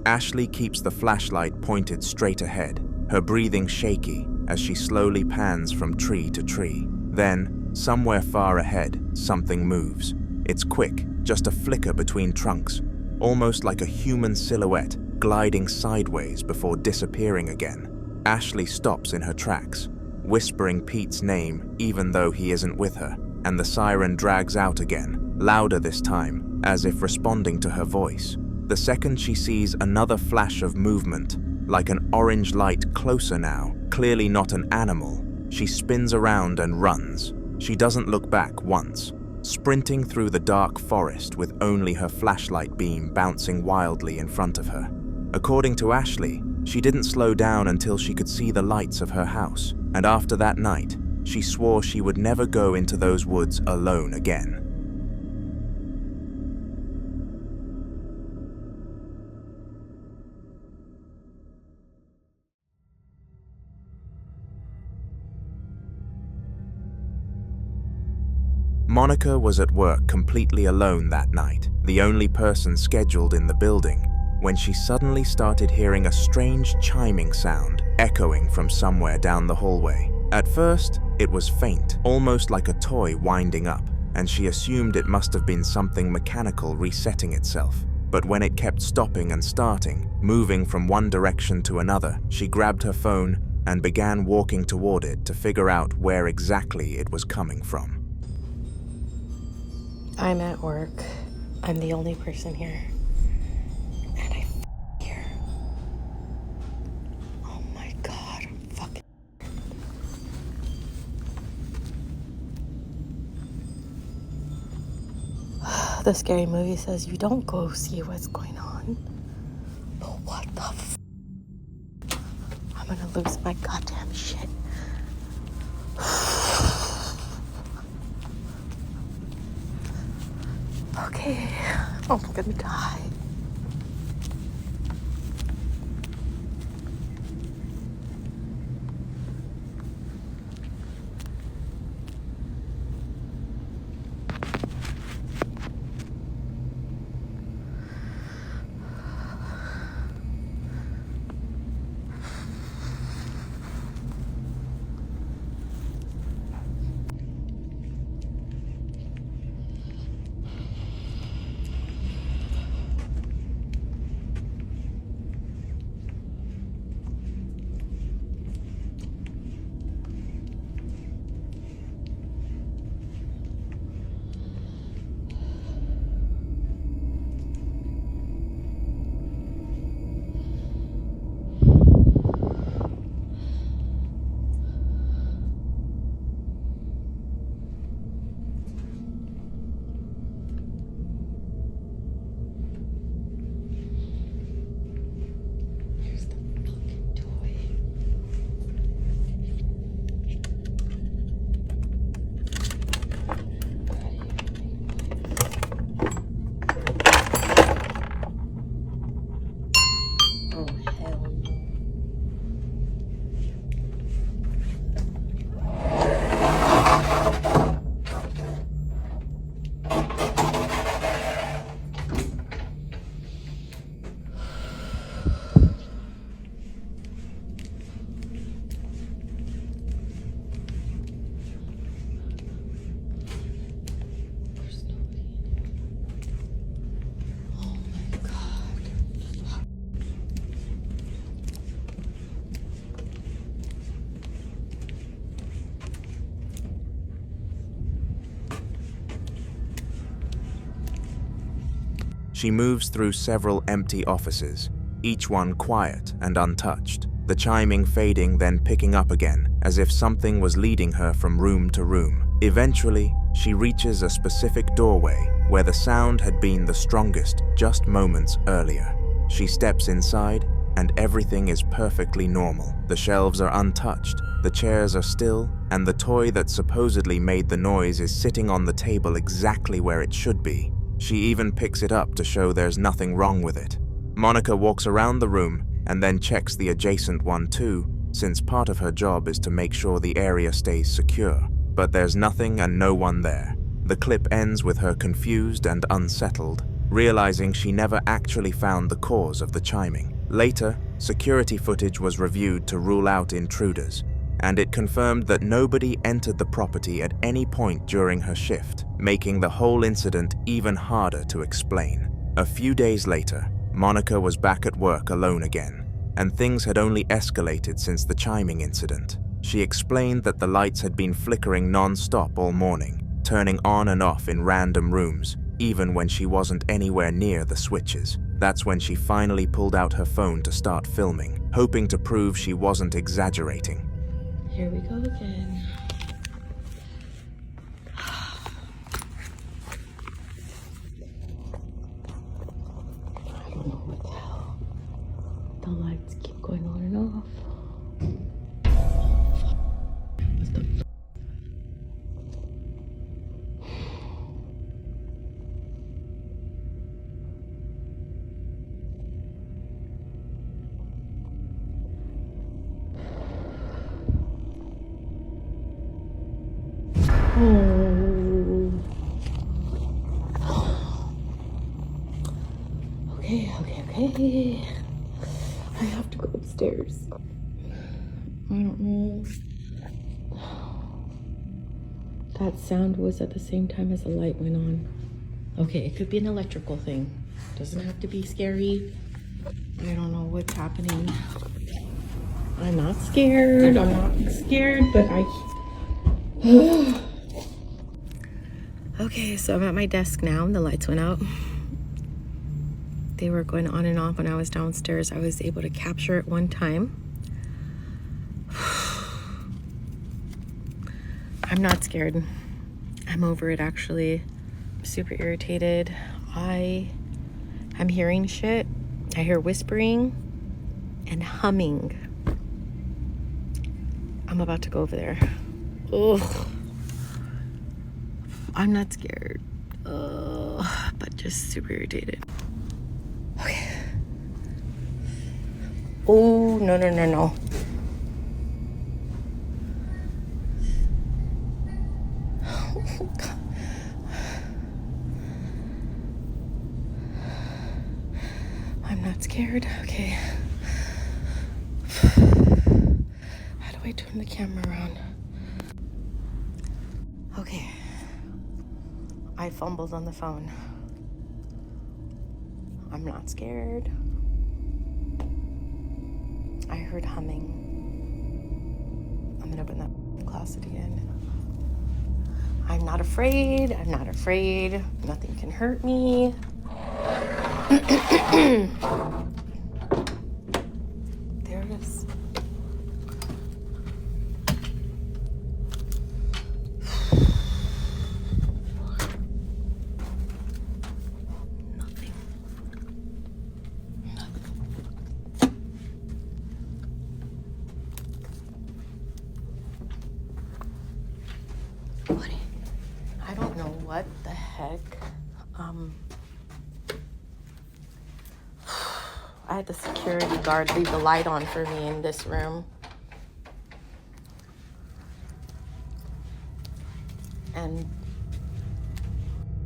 Ashley keeps the flashlight pointed straight ahead, her breathing shaky as she slowly pans from tree to tree. Then, somewhere far ahead, something moves. It's quick, just a flicker between trunks, almost like a human silhouette gliding sideways before disappearing again. Ashley stops in her tracks, whispering Pete's name even though he isn't with her, and the siren drags out again, louder this time, as if responding to her voice. The second she sees another flash of movement, like an orange light closer now, clearly not an animal, she spins around and runs. She doesn't look back once, sprinting through the dark forest with only her flashlight beam bouncing wildly in front of her. According to Ashley, she didn't slow down until she could see the lights of her house, and after that night, she swore she would never go into those woods alone again. Monica was at work completely alone that night, the only person scheduled in the building, when she suddenly started hearing a strange chiming sound echoing from somewhere down the hallway. At first, it was faint, almost like a toy winding up, and she assumed it must have been something mechanical resetting itself. But when it kept stopping and starting, moving from one direction to another, she grabbed her phone and began walking toward it to figure out where exactly it was coming from. I'm at work. I'm the only person here. And I here. Oh my god, I'm fucking. The scary movie says you don't go see what's going on. But what the f? I'm gonna lose my goddamn shit. Okay, I'm gonna die. She moves through several empty offices, each one quiet and untouched, the chiming fading then picking up again, as if something was leading her from room to room. Eventually, she reaches a specific doorway where the sound had been the strongest just moments earlier. She steps inside, and everything is perfectly normal. The shelves are untouched, the chairs are still, and the toy that supposedly made the noise is sitting on the table exactly where it should be. She even picks it up to show there's nothing wrong with it. Monica walks around the room and then checks the adjacent one too, since part of her job is to make sure the area stays secure. But there's nothing and no one there. The clip ends with her confused and unsettled, realizing she never actually found the cause of the chiming. Later, security footage was reviewed to rule out intruders, and it confirmed that nobody entered the property at any point during her shift, making the whole incident even harder to explain. A few days later, Monica was back at work alone again, and things had only escalated since the chiming incident. She explained that the lights had been flickering non-stop all morning, turning on and off in random rooms, even when she wasn't anywhere near the switches. That's when she finally pulled out her phone to start filming, hoping to prove she wasn't exaggerating. Here we go again. I don't know what the hell. The lights keep going on and off. What the f- Oh. Okay. I have to go upstairs. I don't know. That sound was at the same time as the light went on. Okay, it could be an electrical thing. Doesn't have to be scary. I don't know what's happening. I'm not scared, but Okay, so I'm at my desk now. The lights went out. They were going on and off when I was downstairs. I was able to capture it one time. I'm not scared. I'm over it, actually. I'm super irritated. I'm hearing shit. I hear whispering and humming. I'm about to go over there. Ugh. I'm not scared, but just super irritated. Okay. Oh, no. Oh, God. I'm not scared. Okay. How do I turn the camera around? Okay. I fumbled on the phone. I'm not scared. I heard humming. I'm gonna open that closet again. I'm not afraid. Nothing can hurt me. There it is. I don't know what the heck. I had the security guard leave the light on for me in this room. And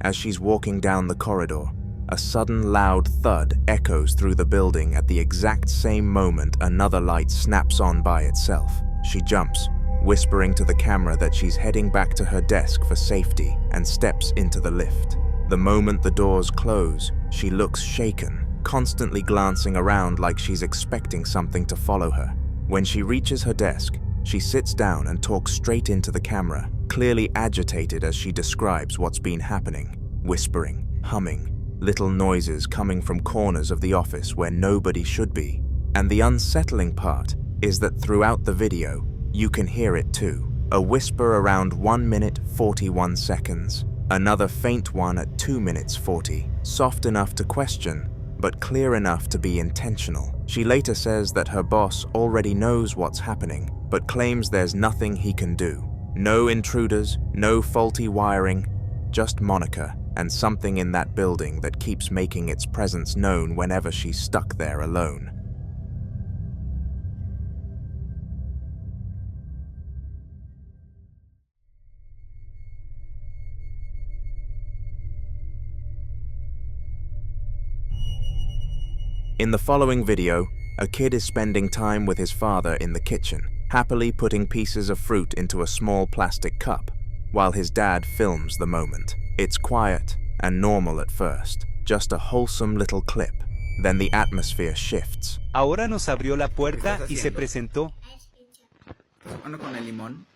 As she's walking down the corridor, a sudden loud thud echoes through the building at the exact same moment another light snaps on by itself. She jumps, whispering to the camera that she's heading back to her desk for safety, and steps into the lift. The moment the doors close, she looks shaken, constantly glancing around like she's expecting something to follow her. When she reaches her desk, she sits down and talks straight into the camera, clearly agitated as she describes what's been happening, whispering, humming, little noises coming from corners of the office where nobody should be. And the unsettling part is that throughout the video, you can hear it too. A whisper around 1 minute 41 seconds, another faint one at 2 minutes 40, soft enough to question, but clear enough to be intentional. She later says that her boss already knows what's happening, but claims there's nothing he can do. No intruders, no faulty wiring, just Monica and something in that building that keeps making its presence known whenever she's stuck there alone. In the following video, a kid is spending time with his father in the kitchen, happily putting pieces of fruit into a small plastic cup, while his dad films the moment. It's quiet and normal at first, just a wholesome little clip. Then the atmosphere shifts. Ahora nos abrió la puerta y se presentó. Uno con el limón.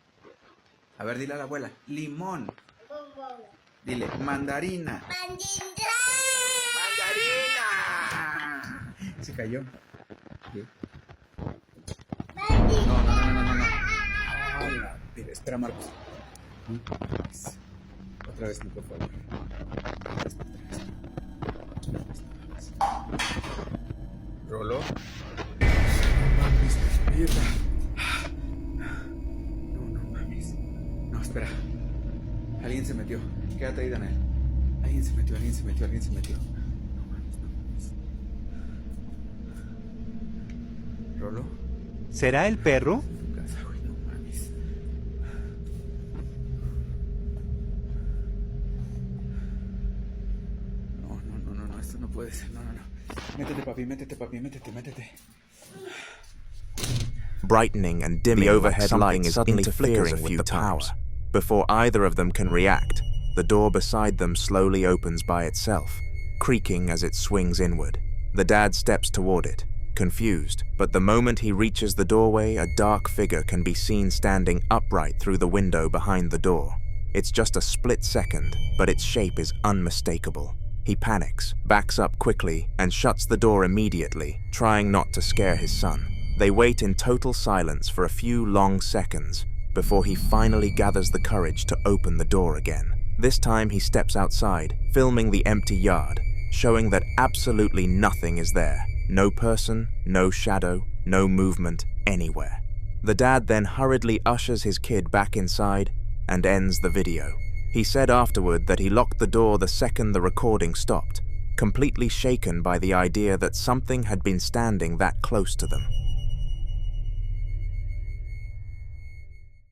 A ver, dile a la abuela. Limón. Dile, mandarina. ¡Mandarina! Se cayó. ¿Qué? No. Hola. Dile, espera, Marcos. Otra vez no, por favor. Rolo. No mames, mierda. No mames. No, espera. Alguien se metió. Quédate ahí, Daniel. Alguien se metió. No mames. Rolo. ¿Será el perro? No, esto no puede ser. No. Métete, papi, métete. Brightening and dimming, the overhead lighting is suddenly flickering with the power. Before either of them can react, the door beside them slowly opens by itself, creaking as it swings inward. The dad steps toward it, confused, but the moment he reaches the doorway, a dark figure can be seen standing upright through the window behind the door. It's just a split second, but its shape is unmistakable. He panics, backs up quickly, and shuts the door immediately, trying not to scare his son. They wait in total silence for a few long seconds before he finally gathers the courage to open the door again. This time he steps outside, filming the empty yard, showing that absolutely nothing is there. No person, no shadow, no movement anywhere. The dad then hurriedly ushers his kid back inside and ends the video. He said afterward that he locked the door the second the recording stopped, completely shaken by the idea that something had been standing that close to them.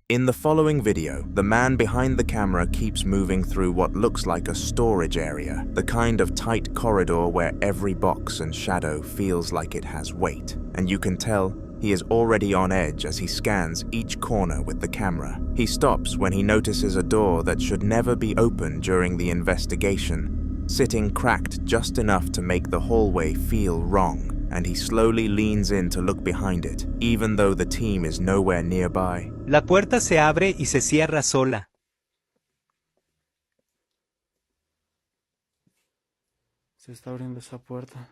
In the following video, the man behind the camera keeps moving through what looks like a storage area, the kind of tight corridor where every box and shadow feels like it has weight, and you can tell he is already on edge as he scans each corner with the camera. He stops when he notices a door that should never be opened during the investigation, sitting cracked just enough to make the hallway feel wrong, and he slowly leans in to look behind it, even though the team is nowhere nearby. La puerta se abre y se cierra sola. Se está abriendo esa puerta.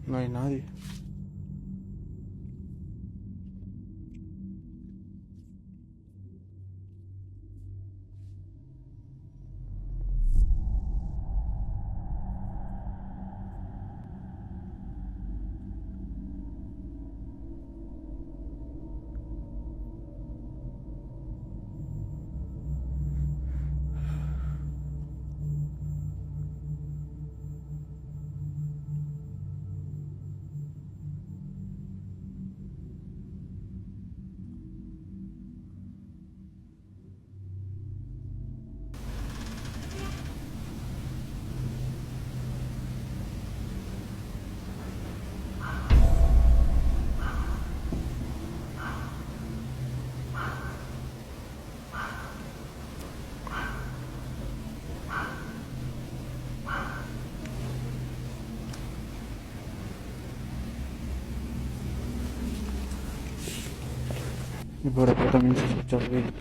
No hay nadie. Y por acá también se escucha ruido.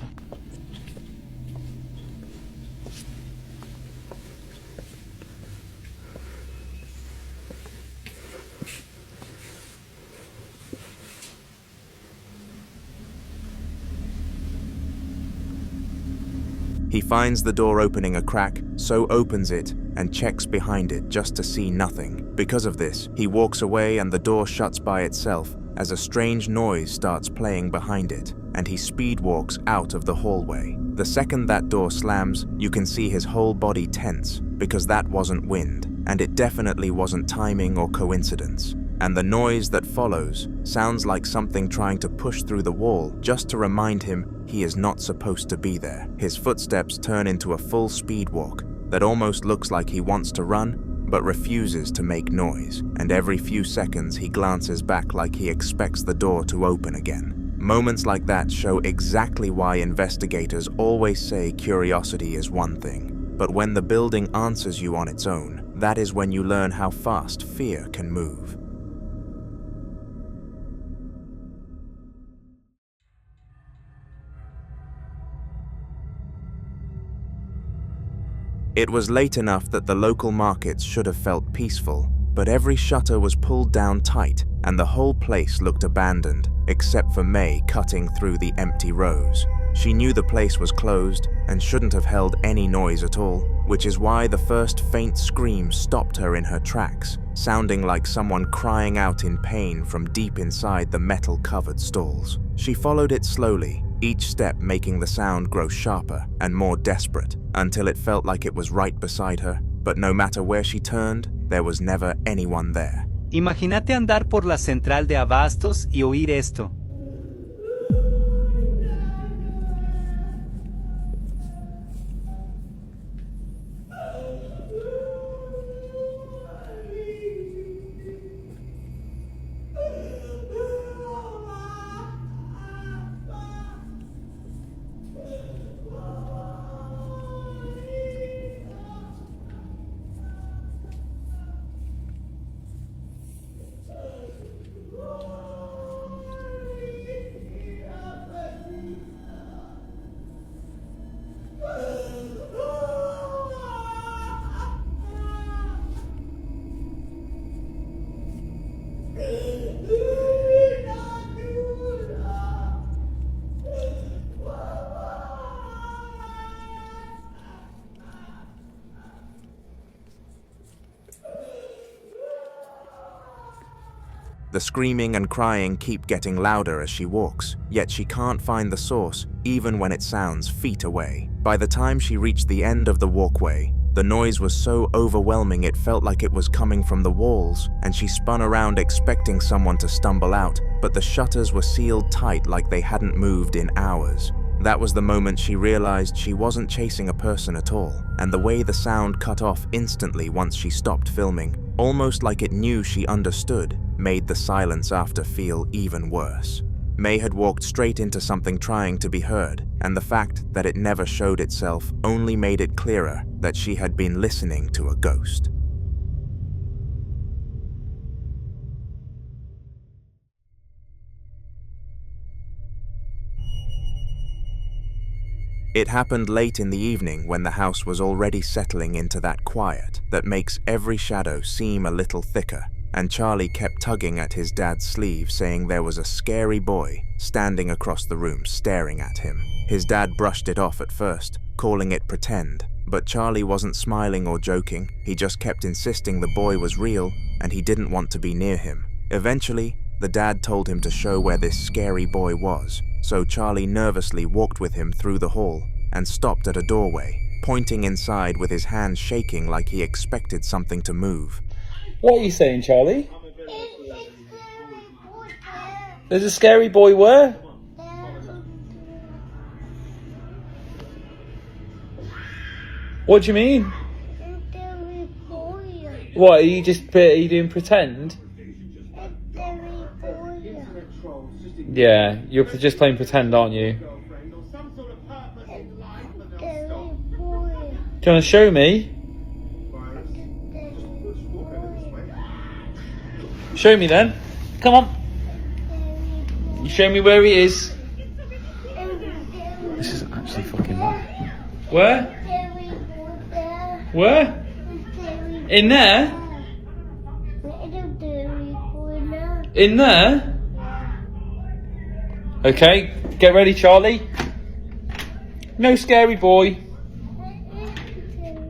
He finds the door opening a crack, so opens it and checks behind it just to see nothing. Because of this, he walks away and the door shuts by itself as a strange noise starts playing behind it, and he speed walks out of the hallway. The second that door slams, you can see his whole body tense, because that wasn't wind, and it definitely wasn't timing or coincidence. And the noise that follows sounds like something trying to push through the wall just to remind him he is not supposed to be there. His footsteps turn into a full speed walk that almost looks like he wants to run but refuses to make noise, and every few seconds he glances back like he expects the door to open again. Moments like that show exactly why investigators always say curiosity is one thing, but when the building answers you on its own, that is when you learn how fast fear can move. It was late enough that the local markets should have felt peaceful, but every shutter was pulled down tight and the whole place looked abandoned, except for May cutting through the empty rows. She knew the place was closed and shouldn't have held any noise at all, which is why the first faint scream stopped her in her tracks, sounding like someone crying out in pain from deep inside the metal-covered stalls. She followed it slowly, each step making the sound grow sharper and more desperate, until it felt like it was right beside her, but no matter where she turned, there was never anyone there. Imagínate andar por la central de abastos y oír esto. The screaming and crying keep getting louder as she walks, yet she can't find the source even when it sounds feet away. By the time she reached the end of the walkway, the noise was so overwhelming it felt like it was coming from the walls, and she spun around expecting someone to stumble out, but the shutters were sealed tight like they hadn't moved in hours. That was the moment she realized she wasn't chasing a person at all, and the way the sound cut off instantly once she stopped filming, almost like it knew she understood, made the silence after feel even worse. May had walked straight into something trying to be heard, and the fact that it never showed itself only made it clearer that she had been listening to a ghost. It happened late in the evening when the house was already settling into that quiet that makes every shadow seem a little thicker, and Charlie kept tugging at his dad's sleeve, saying there was a scary boy standing across the room staring at him. His dad brushed it off at first, calling it pretend, but Charlie wasn't smiling or joking. He just kept insisting the boy was real and he didn't want to be near him. Eventually, the dad told him to show where this scary boy was, so Charlie nervously walked with him through the hall and stopped at a doorway, pointing inside with his hands shaking like he expected something to move. What are you saying, Charlie? There's a scary boy where? What do you mean? What, are you doing pretend? Yeah, you're just playing pretend, aren't you? Do you want to show me? Show me then. Come on. You show me where he is. fucking that. Where? Where? In there? In there? Okay, get ready, Charlie. No scary boy.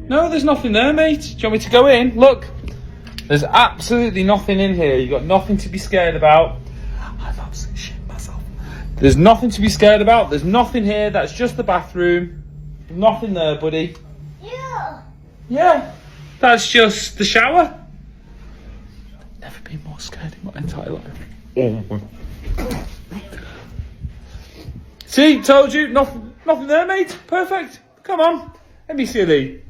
No, there's nothing there, mate. Do you want me to go in? Look, there's absolutely nothing in here. You've got nothing to be scared about. I've absolutely shit myself. There's nothing to be scared about. There's nothing here. That's just the bathroom. Nothing there, buddy. Yeah. That's just the shower. Never been more scared in my entire life. Oh. See, told you, nothing there, mate. Perfect. Come on, let me silly.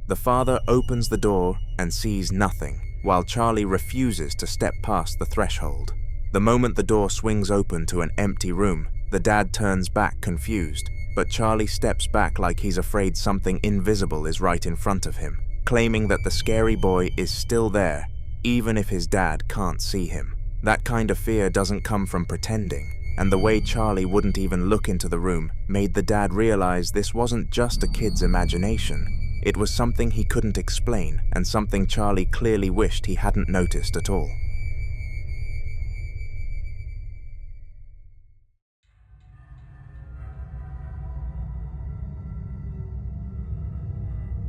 The father opens the door and sees nothing, while Charlie refuses to step past the threshold. The moment the door swings open to an empty room, the dad turns back confused, but Charlie steps back like he's afraid something invisible is right in front of him, claiming that the scary boy is still there, even if his dad can't see him. That kind of fear doesn't come from pretending, and the way Charlie wouldn't even look into the room made the dad realize this wasn't just a kid's imagination. It was something he couldn't explain, and something Charlie clearly wished he hadn't noticed at all.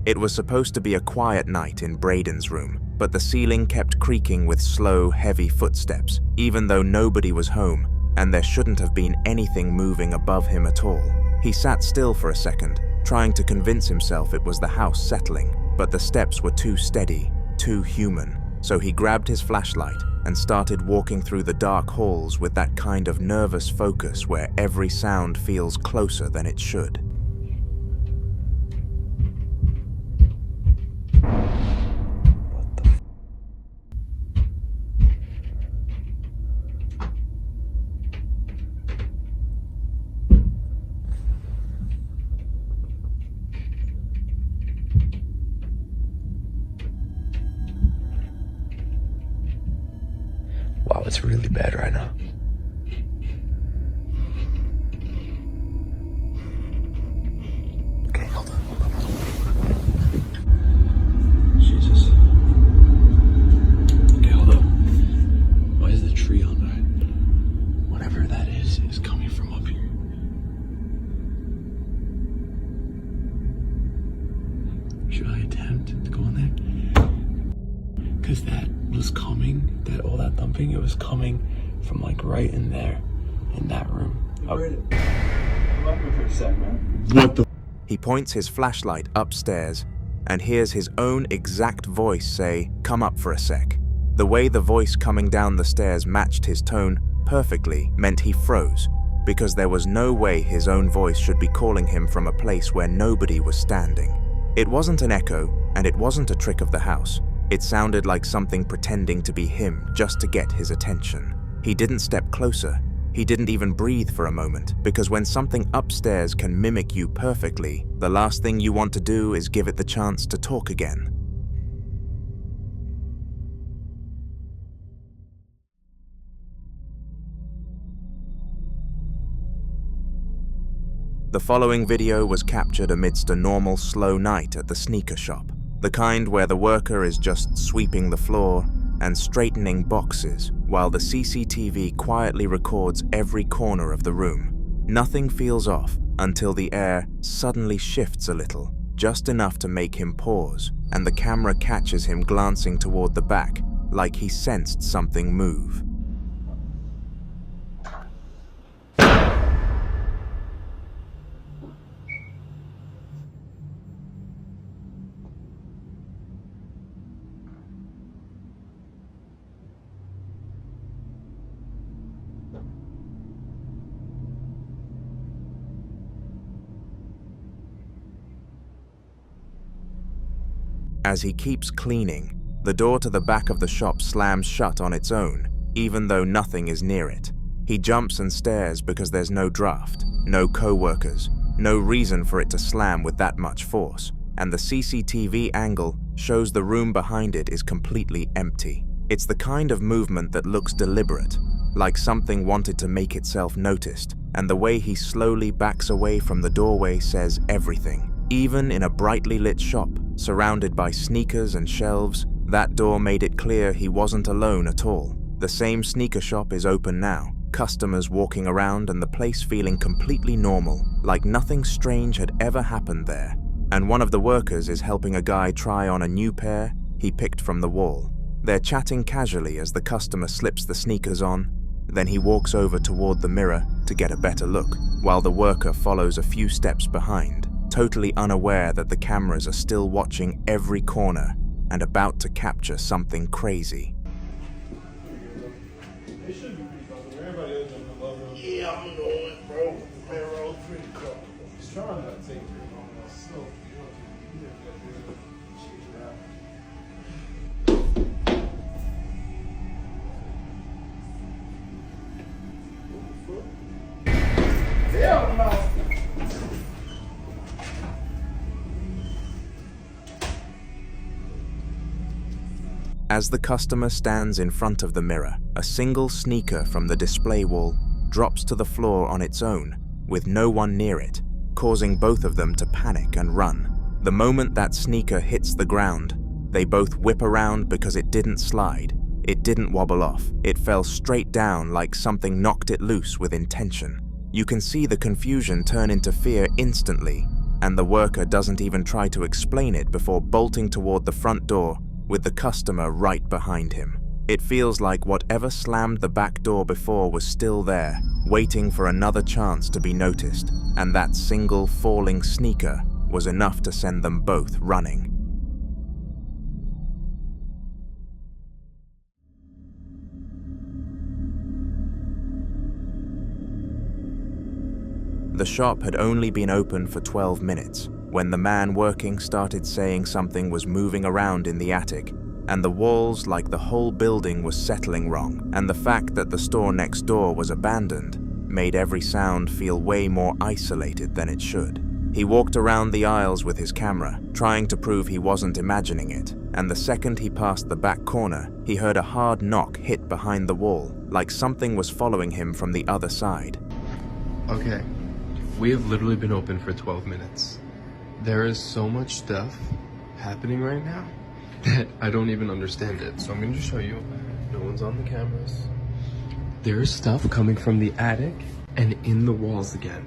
It was supposed to be a quiet night in Braden's room, but the ceiling kept creaking with slow, heavy footsteps, even though nobody was home, and there shouldn't have been anything moving above him at all. He sat still for a second, trying to convince himself it was the house settling, but the steps were too steady, too human, so he grabbed his flashlight and started walking through the dark halls with that kind of nervous focus where every sound feels closer than it should. Wow, it's really bad right now. Okay, hold on. Jesus. Okay, hold up. Why is the tree on right? Whatever that is coming from up here. Should I attempt to go in there? Because that was coming, all that thumping, it was coming from like right in there, in that room. What the? He points his flashlight upstairs and hears his own exact voice say, "Come up for a sec." The way the voice coming down the stairs matched his tone perfectly meant he froze, because there was no way his own voice should be calling him from a place where nobody was standing. It wasn't an echo, and it wasn't a trick of the house. It sounded like something pretending to be him just to get his attention. He didn't step closer. He didn't even breathe for a moment, because when something upstairs can mimic you perfectly, the last thing you want to do is give it the chance to talk again. The following video was captured amidst a normal slow night at the sneaker shop. The kind where the worker is just sweeping the floor and straightening boxes while the CCTV quietly records every corner of the room. Nothing feels off until the air suddenly shifts a little, just enough to make him pause, and the camera catches him glancing toward the back like he sensed something move. As he keeps cleaning, the door to the back of the shop slams shut on its own, even though nothing is near it. He jumps and stares because there's no draft, no co-workers, no reason for it to slam with that much force, and the CCTV angle shows the room behind it is completely empty. It's the kind of movement that looks deliberate, like something wanted to make itself noticed, and the way he slowly backs away from the doorway says everything. Even in a brightly lit shop, surrounded by sneakers and shelves, that door made it clear he wasn't alone at all. The same sneaker shop is open now, customers walking around and the place feeling completely normal, like nothing strange had ever happened there. And one of the workers is helping a guy try on a new pair he picked from the wall. They're chatting casually as the customer slips the sneakers on. Then he walks over toward the mirror to get a better look, while the worker follows a few steps behind, totally unaware that the cameras are still watching every corner and about to capture something crazy. Yeah, I'm going, bro. Barrel pretty cool. He's trying to take it on myself. Hell no. As the customer stands in front of the mirror, a single sneaker from the display wall drops to the floor on its own, with no one near it, causing both of them to panic and run. The moment that sneaker hits the ground, they both whip around because it didn't slide. It didn't wobble off. It fell straight down like something knocked it loose with intention. You can see the confusion turn into fear instantly, and the worker doesn't even try to explain it before bolting toward the front door with the customer right behind him. It feels like whatever slammed the back door before was still there, waiting for another chance to be noticed, and that single falling sneaker was enough to send them both running. The shop had only been open for 12 minutes when the man working started saying something was moving around in the attic, and the walls, like the whole building, was settling wrong, and the fact that the store next door was abandoned made every sound feel way more isolated than it should. He walked around the aisles with his camera, trying to prove he wasn't imagining it, and the second he passed the back corner, he heard a hard knock hit behind the wall, like something was following him from the other side. Okay, we have literally been open for 12 minutes. There is so much stuff happening right now that I don't even understand it. So I'm going to show you. No one's on the cameras. There's stuff coming from the attic and in the walls again.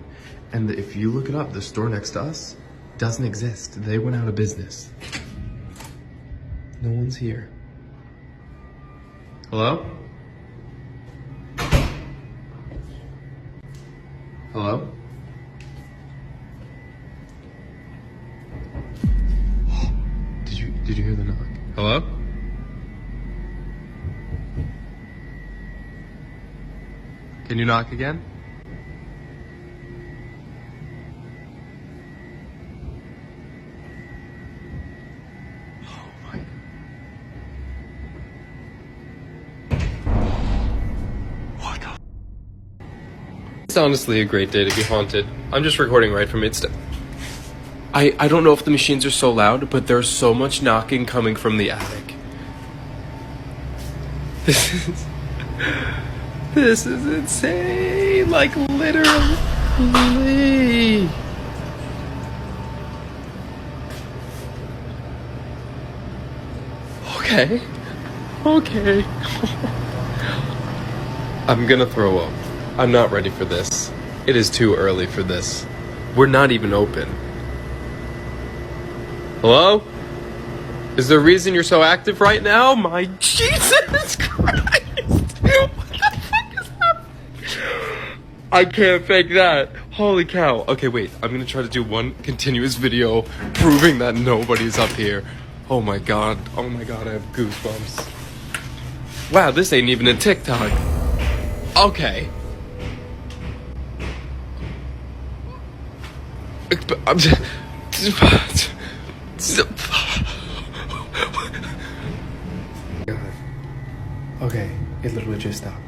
And if you look it up, the store next to us doesn't exist. They went out of business. No one's here. Hello? Hello? Did you hear the knock? Hello? Can you knock again? Oh my. What the? It's honestly a great day to be haunted. I'm just recording right from Insta. I don't know if the machines are so loud, but there's so much knocking coming from the attic. This is insane, like literally. Okay. I'm gonna throw up. I'm not ready for this. It is too early for this. We're not even open. Hello? Is there a reason you're so active right now? My Jesus Christ! What the fuck is happening? I can't fake that. Holy cow. Okay, wait. I'm gonna try to do one continuous video proving that nobody's up here. Oh my god. I have goosebumps. Wow, this ain't even a TikTok. Okay. I'm just... God. Okay, it literally just stopped.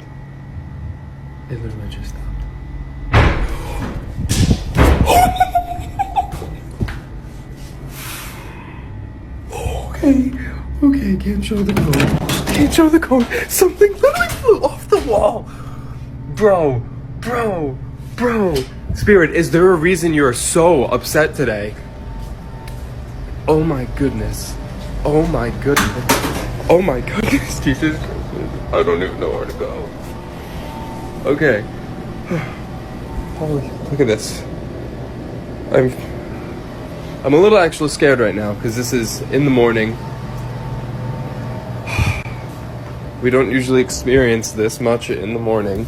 Okay, can't show the code. Something literally flew off the wall. Bro. Spirit, is there a reason you're so upset today? Oh my goodness. Oh my goodness, Jesus Christ. I don't even know where to go. Okay. Holy, look at this. I'm a little actually scared right now because this is in the morning. We don't usually experience this much in the morning.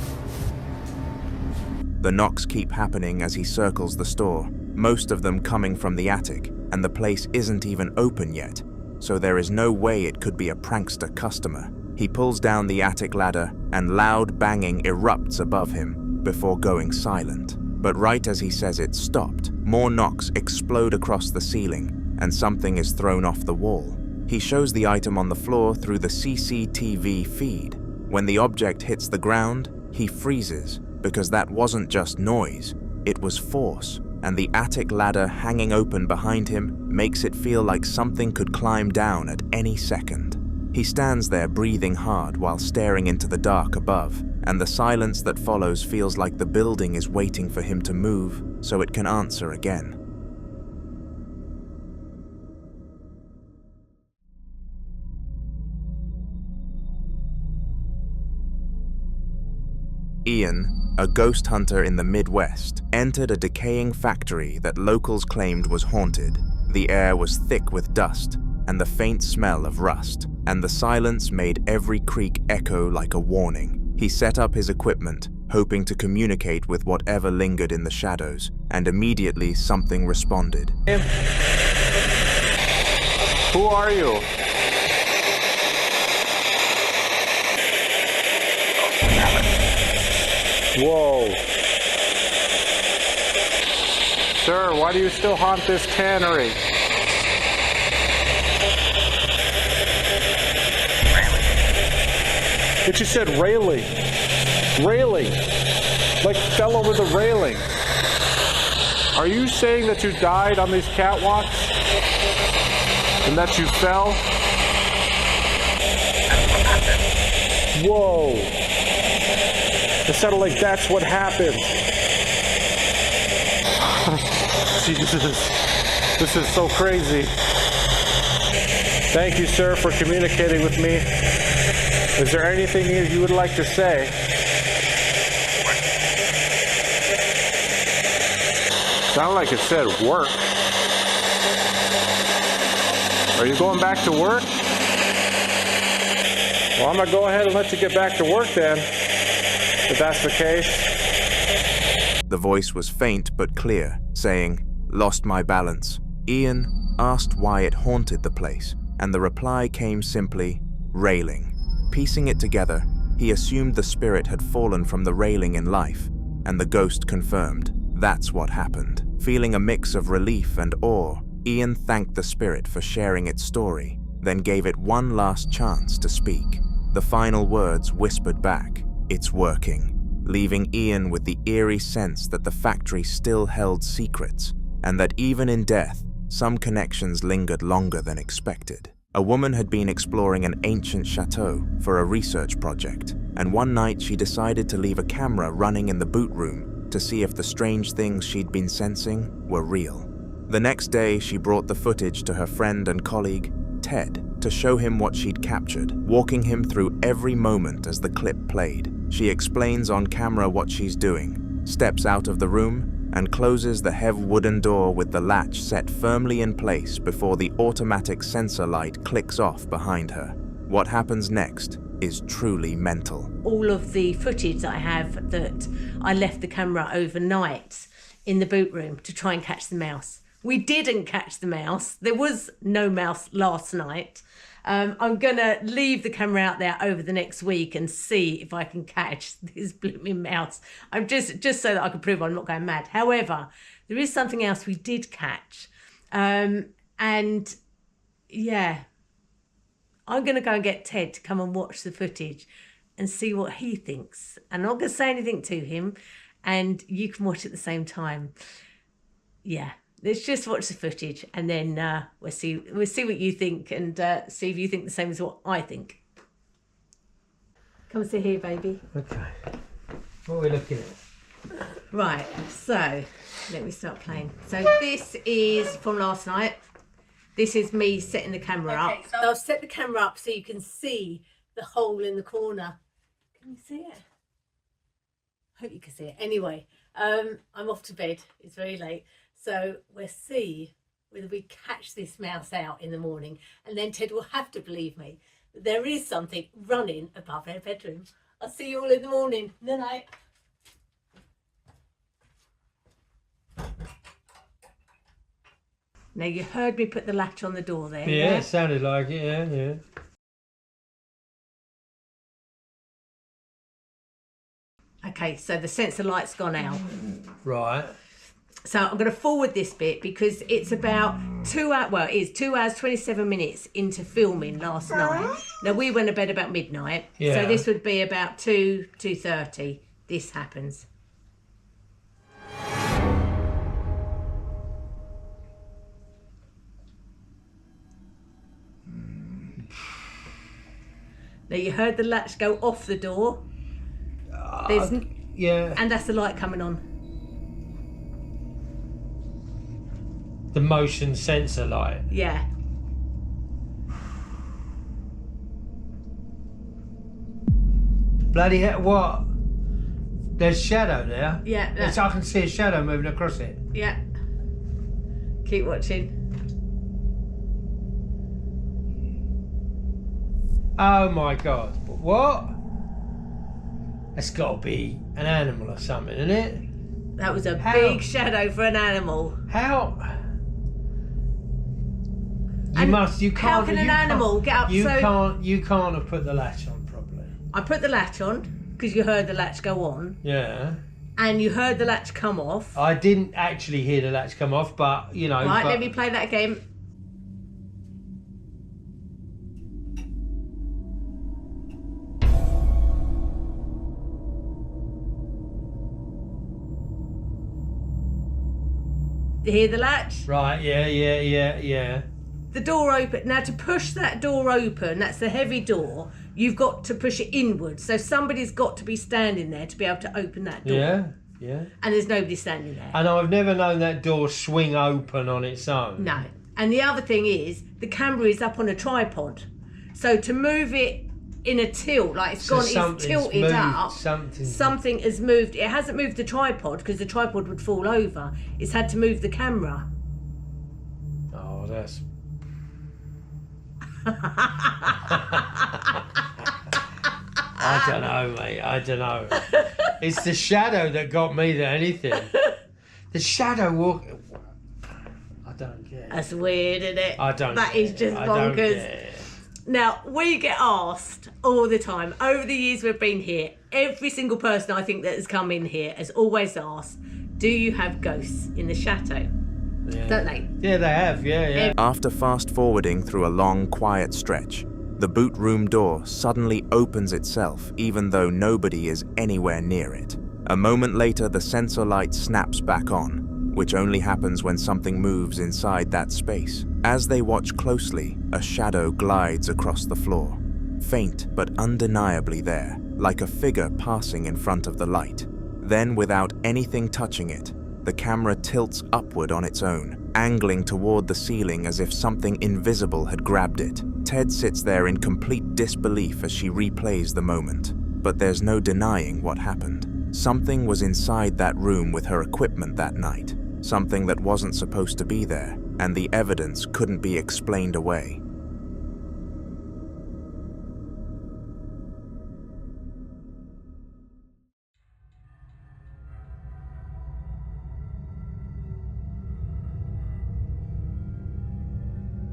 The knocks keep happening as he circles the store, most of them coming from the attic, and the place isn't even open yet, so there is no way it could be a prankster customer. He pulls down the attic ladder, and loud banging erupts above him before going silent. But right as he says it stopped, more knocks explode across the ceiling, and something is thrown off the wall. He shows the item on the floor through the CCTV feed. When the object hits the ground, he freezes, because that wasn't just noise, it was force, and the attic ladder hanging open behind him makes it feel like something could climb down at any second. He stands there breathing hard while staring into the dark above, and the silence that follows feels like the building is waiting for him to move so it can answer again. Ian, a ghost hunter in the Midwest, entered a decaying factory that locals claimed was haunted. The air was thick with dust and the faint smell of rust, and the silence made every creak echo like a warning. He set up his equipment, hoping to communicate with whatever lingered in the shadows, and immediately something responded. Who are you? Whoa. Sir, why do you still haunt this tannery? But you said railing. Railing. Like fell over the railing. Are you saying that you died on these catwalks? And that you fell? Whoa. It sounded like that's what happened. Jesus, this is so crazy. Thank you, sir, for communicating with me. Is there anything you would like to say? Sounded like it said work. Are you going back to work? Well, I'm going to go ahead and let you get back to work then, if that's the case. The voice was faint but clear, saying, "Lost my balance." Ian asked why it haunted the place, and the reply came simply, "Railing." Piecing it together, he assumed the spirit had fallen from the railing in life, and the ghost confirmed that's what happened. Feeling a mix of relief and awe, Ian thanked the spirit for sharing its story, then gave it one last chance to speak. The final words whispered back, "It's working," leaving Ian with the eerie sense that the factory still held secrets, and that even in death, some connections lingered longer than expected. A woman had been exploring an ancient chateau for a research project, and one night she decided to leave a camera running in the boot room to see if the strange things she'd been sensing were real. The next day, she brought the footage to her friend and colleague, Ted, to show him what she'd captured, walking him through every moment as the clip played. She explains on camera what she's doing, steps out of the room, and closes the heavy wooden door with the latch set firmly in place before the automatic sensor light clicks off behind her. What happens next is truly mental. All of the footage that I have, that I left the camera overnight in the boot room to try and catch the mouse. We didn't catch the mouse. There was no mouse last night. I'm going to leave the camera out there over the next week and see if I can catch this blooming mouse. I'm just so that I can prove I'm not going mad. However, there is something else we did catch. And yeah, I'm going to go and get Ted to come and watch the footage and see what he thinks. And I'm not going to say anything to him, and you can watch at the same time. Yeah. Let's just watch the footage, and then we'll see what you think, and see if you think the same as what I think. Come and sit here, baby. Okay. What are we looking at? Right, so let me start playing. So this is from last night. This is me setting the camera up. So I've set the camera up so you can see the hole in the corner. Can you see it? Hope you can see it. Anyway, I'm off to bed. It's very late. So we'll see whether we catch this mouse out in the morning. And then Ted will have to believe me that there is something running above their bedroom. I'll see you all in the morning. Good night. Now you heard me put the latch on the door there. Yeah, it sounded like it, yeah. Okay, so the sensor light's gone out. Right. So I'm going to forward this bit because it's about 2 hours, well, it is 2 hours, 27 minutes into filming last night. Now, we went to bed about midnight. Yeah. So this would be about 2:30. This happens. Now, you heard the latch go off the door. Yeah. And that's the light coming on. The motion sensor light. Yeah. Bloody hell, what? There's shadow there? Yeah. Yes, I can see a shadow moving across it. Yeah. Keep watching. Oh my God. What? That's got to be an animal or something, isn't it? That was a big shadow for an animal. How? You can't. How can an animal get up You so... You can't have put the latch on properly. I put the latch on because you heard the latch go on. Yeah. And you heard the latch come off. I didn't actually hear the latch come off, but, you know... Right, let me play that again. You hear the latch? Right, yeah. The door open. Now, to push that door open, that's the heavy door, you've got to push it inward. So somebody's got to be standing there to be able to open that door. Yeah. And there's nobody standing there. And I've never known that door swing open on its own. No. And the other thing is, the camera is up on a tripod. So to move it in a tilt, like it's tilted moved, up, something has moved. It hasn't moved the tripod because the tripod would fall over. It's had to move the camera. Oh, that's... I don't know, mate. I don't know. It's the shadow that got me than anything. The shadow walk... I don't get it. That's weird, isn't it? I don't That get is it. just I don't bonkers. get it. Now, we get asked all the time, over the years we've been here, every single person I think that has come in here has always asked, do you have ghosts in the chateau? Yeah. Don't they? Yeah, they have, yeah. After fast-forwarding through a long, quiet stretch, the boot room door suddenly opens itself even though nobody is anywhere near it. A moment later, the sensor light snaps back on, which only happens when something moves inside that space. As they watch closely, a shadow glides across the floor, faint but undeniably there, like a figure passing in front of the light. Then, without anything touching it, the camera tilts upward on its own, angling toward the ceiling as if something invisible had grabbed it. Ted sits there in complete disbelief as she replays the moment. But there's no denying what happened. Something was inside that room with her equipment that night. Something that wasn't supposed to be there, and the evidence couldn't be explained away.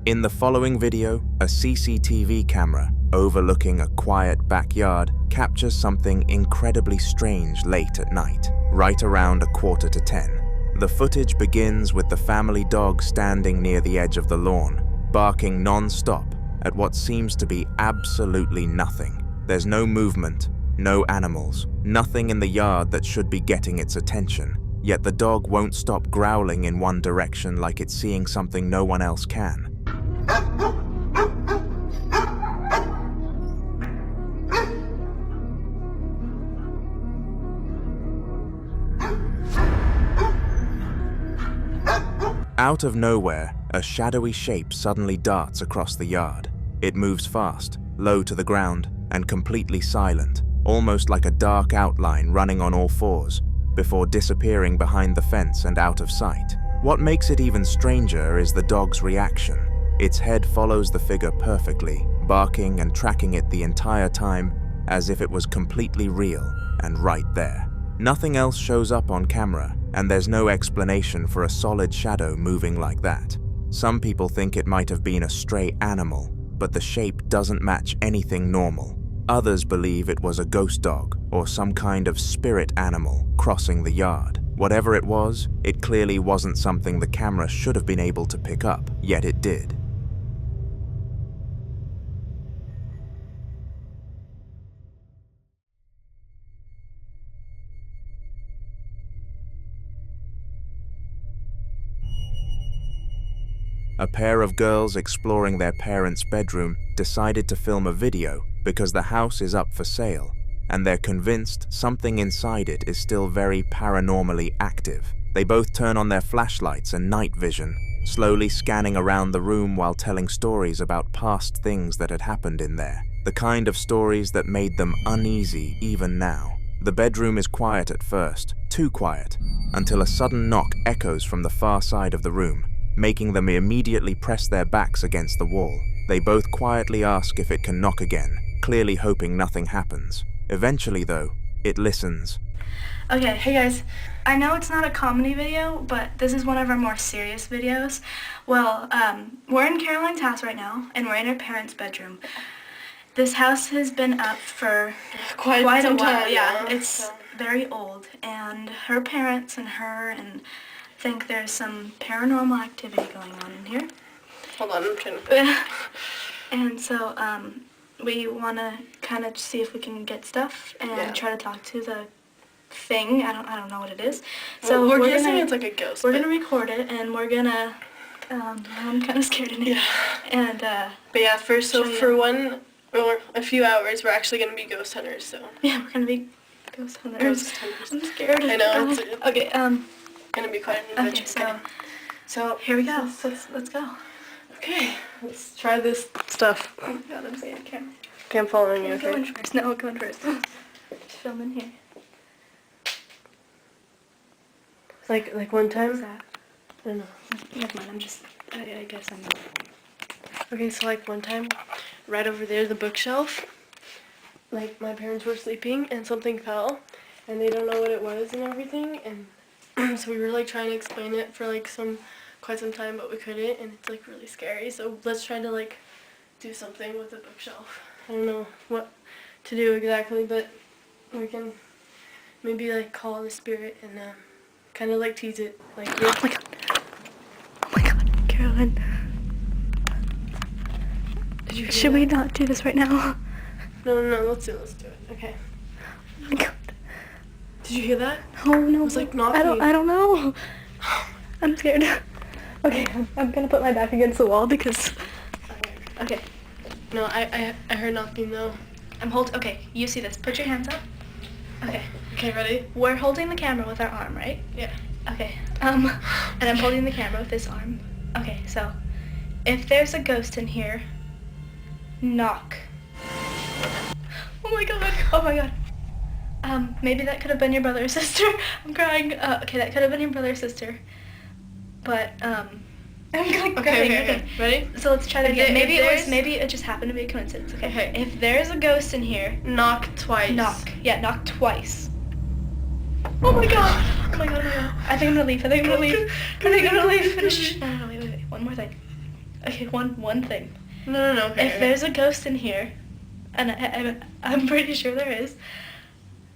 In the following video, a CCTV camera overlooking a quiet backyard captures something incredibly strange late at night, right around 9:45. The footage begins with the family dog standing near the edge of the lawn, barking non-stop at what seems to be absolutely nothing. There's no movement, no animals, nothing in the yard that should be getting its attention, yet the dog won't stop growling in one direction like it's seeing something no one else can. Out of nowhere, a shadowy shape suddenly darts across the yard. It moves fast, low to the ground, and completely silent, almost like a dark outline running on all fours, before disappearing behind the fence and out of sight. What makes it even stranger is the dog's reaction. Its head follows the figure perfectly, barking and tracking it the entire time as if it was completely real and right there. Nothing else shows up on camera, and there's no explanation for a solid shadow moving like that. Some people think it might have been a stray animal, but the shape doesn't match anything normal. Others believe it was a ghost dog or some kind of spirit animal crossing the yard. Whatever it was, it clearly wasn't something the camera should have been able to pick up, yet it did. A pair of girls exploring their parents' bedroom decided to film a video because the house is up for sale, and they're convinced something inside it is still very paranormally active. They both turn on their flashlights and night vision, slowly scanning around the room while telling stories about past things that had happened in there, the kind of stories that made them uneasy even now. The bedroom is quiet at first, too quiet, until a sudden knock echoes from the far side of the room, making them immediately press their backs against the wall. They both quietly ask if it can knock again, clearly hoping nothing happens. Eventually, though, it listens. Okay, hey guys. I know it's not a comedy video, but this is one of our more serious videos. Well, we're in Caroline's house right now, and we're in her parents' bedroom. This house has been up for quite a while. Time, yeah, it's very old, and her parents and her and think there's some paranormal activity going on in here. Hold on, I'm trying to... And so, we want to kind of see if we can get stuff and try to talk to the thing. I don't know what it is. So well, we're guessing it's like a ghost. We're gonna record it, and we're gonna. I'm kind of scared in it. Yeah. And but yeah, for a few hours, we're actually gonna be ghost hunters. So yeah, we're gonna be ghost hunters. I'm scared. I know. Okay. Gonna be quite an adventure. Okay, so here we go. Let's go. Okay, let's try this stuff. Oh my god, I'm scared. Okay, I'm following you. Okay. Go in first. No, go in first. Film in here. Like one time. What's that? I don't know. Never mind. I guess I'm. Okay, so like one time, right over there, the bookshelf. Like my parents were sleeping and something fell, and they don't know what it was and everything, and so we were like trying to explain it for like quite some time, but we couldn't, and it's like really scary. So let's try to like do something with the bookshelf. I don't know what to do exactly, but we can maybe like call the spirit and kind of like tease it. Like oh my god! Oh my god, Caroline. Did you hear Should we not do this right now? No, let's do it. Okay. Oh my god. Did you hear that? Oh no. It was like knocking. I don't know. I'm scared. Okay, I'm gonna put my back against the wall because. Okay. No, I heard knocking though. Okay, you see this. Put your hands up. Okay. Okay, ready? We're holding the camera with our arm, right? Yeah. Okay. And I'm holding the camera with this arm. Okay, so if there's a ghost in here, knock. Oh my god. Oh my god. Maybe that could have been your brother or sister. I'm crying. Okay, that could have been your brother or sister. But, I'm like crying. Okay. Ready? So let's try that again. Maybe it just happened to be a coincidence. Okay. If there's a ghost in here, knock twice. Knock. Yeah, knock twice. Oh my god. Oh my god. I think I'm gonna leave. Finish. No, wait. One more thing. Okay, one thing. No. Okay. If there's a ghost in here, and I'm pretty sure there is,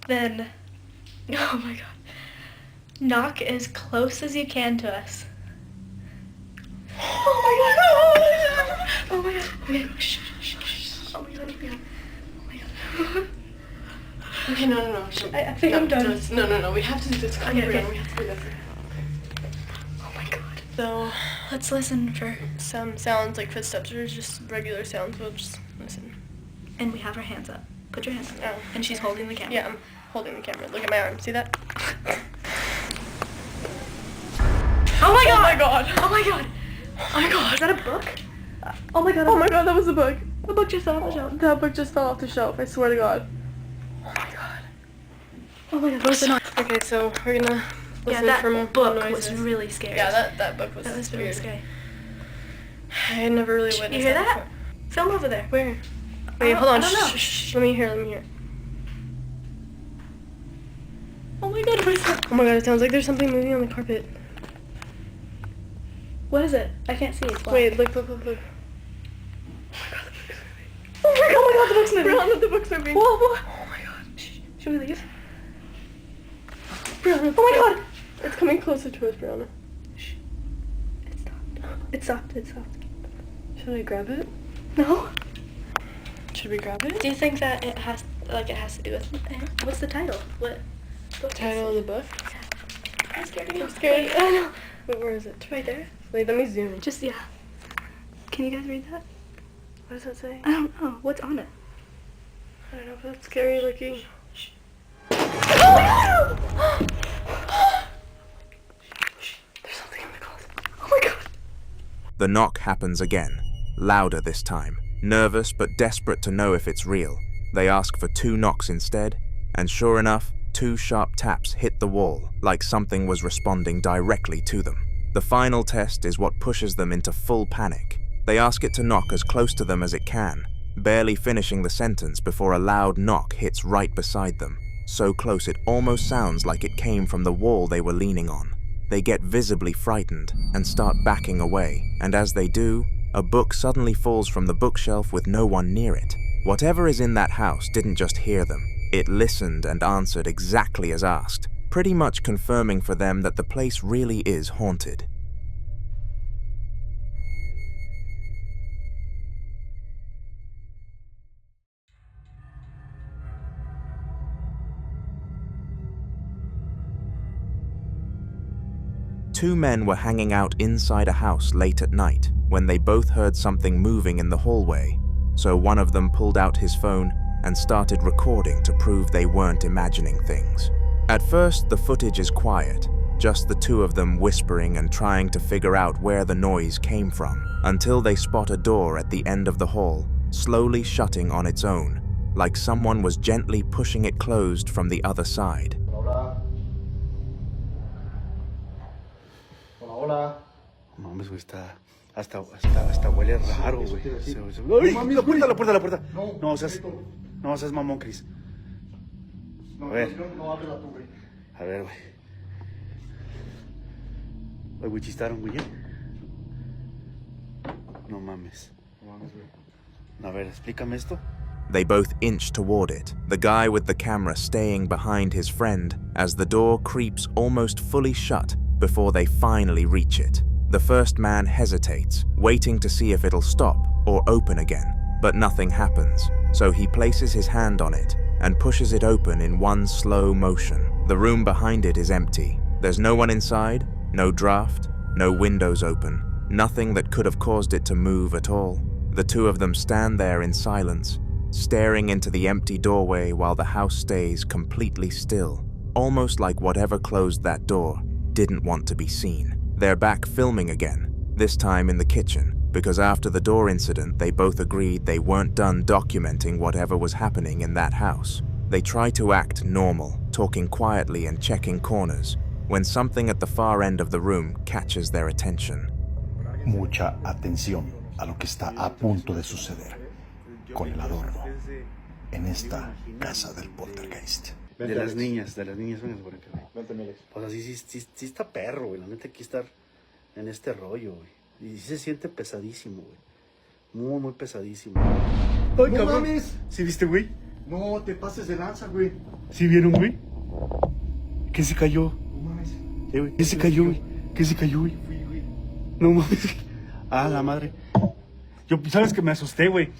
then, oh my god, knock as close as you can to us. Oh my god. Okay. Shh. Oh my god. Okay, no. I think I'm done. No. We have to do this. Okay. We have to do this. Oh my god. So let's listen for some sounds like footsteps or just regular sounds. We'll just listen. And we have our hands up. Put your hands up. Oh. And she's holding the camera. Yeah, I'm holding the camera. Look at my arm. See that? Oh my god! my god! Oh my god! Oh my god! Is that a book? Oh my god! Oh my god! That was a book. The book just fell off the shelf. That book just fell off the shelf. I swear to God. Oh my god. Oh my god. What was the noise? Okay, so we're gonna listen from book noises. Was really scary. Yeah, that book was. That was really scary. I had never really witnessed. You hear that? Film over there. Where? Wait, hold on. Shh. Let me hear. Oh my god, what is that? Oh my god, it sounds like there's something moving on the carpet. What is it? I can't see. It's black. Wait, look. Oh my god, the book's moving. Brianna, the book's moving. Whoa. Oh my god. Should we leave? Brianna, oh my god. It's coming closer to us, Brianna. Shh. It stopped. Should I grab it? No. Should we grab it? Do you think that it has to do with what's the title? What book? Title of the book? I'm scared again. I'm scared. I know. Wait, where is it? It's right there. Wait, let me zoom in. Just, yeah. Can you guys read that? What does that say? I don't know. What's on it? I don't know, but it's scary looking. Oh my god! There's something in the closet. Oh my god! The knock happens again, louder this time. Nervous but desperate to know if it's real, they ask for 2 knocks instead, and sure enough, 2 sharp taps hit the wall like something was responding directly to them. The final test is what pushes them into full panic. They ask it to knock as close to them as it can, barely finishing the sentence before a loud knock hits right beside them, so close it almost sounds like it came from the wall they were leaning on. They get visibly frightened and start backing away, and as they do, a book suddenly falls from the bookshelf with no one near it. Whatever is in that house didn't just hear them. It listened and answered exactly as asked, pretty much confirming for them that the place really is haunted. Two men were hanging out inside a house late at night when they both heard something moving in the hallway, so one of them pulled out his phone and started recording to prove they weren't imagining things. At first, the footage is quiet, just the two of them whispering and trying to figure out where the noise came from, until they spot a door at the end of the hall, slowly shutting on its own, like someone was gently pushing it closed from the other side. Hola. No mames, güey, hasta huele raro, güey. ¡Ay! ¡La puerta! No seas mamón, Chris. A ver. No, ábrela tú, güey. A ver, güey. Oye, güey, chistaron, güey. No mames. A ver, explícame esto. They both inch toward it, the guy with the camera staying behind his friend as the door creeps almost fully shut before they finally reach it. The first man hesitates, waiting to see if it'll stop or open again, but nothing happens, so he places his hand on it and pushes it open in one slow motion. The room behind it is empty. There's no one inside, no draft, no windows open, nothing that could have caused it to move at all. The two of them stand there in silence, staring into the empty doorway while the house stays completely still, almost like whatever closed that door didn't want to be seen. They're back filming again, this time in the kitchen, because after the door incident they both agreed they weren't done documenting whatever was happening in that house. They try to act normal, talking quietly and checking corners, when something at the far end of the room catches their attention. Mucha atención a lo que está a punto de suceder con el adorno en esta casa del poltergeist. De las niñas, vengas por acá, güey. Pues así sí está perro, güey. La neta aquí estar en este rollo, güey. Y sí se siente pesadísimo, güey. Muy pesadísimo. ¡Ay, no cabrón! Mames. ¿Sí viste, güey? No, te pases de lanza, güey. ¿Sí vieron, güey? ¿Qué se cayó? No mames. Güey. ¿Qué se cayó, güey? No mames. Ah, la madre. Yo, ¿sabes que me asusté, güey?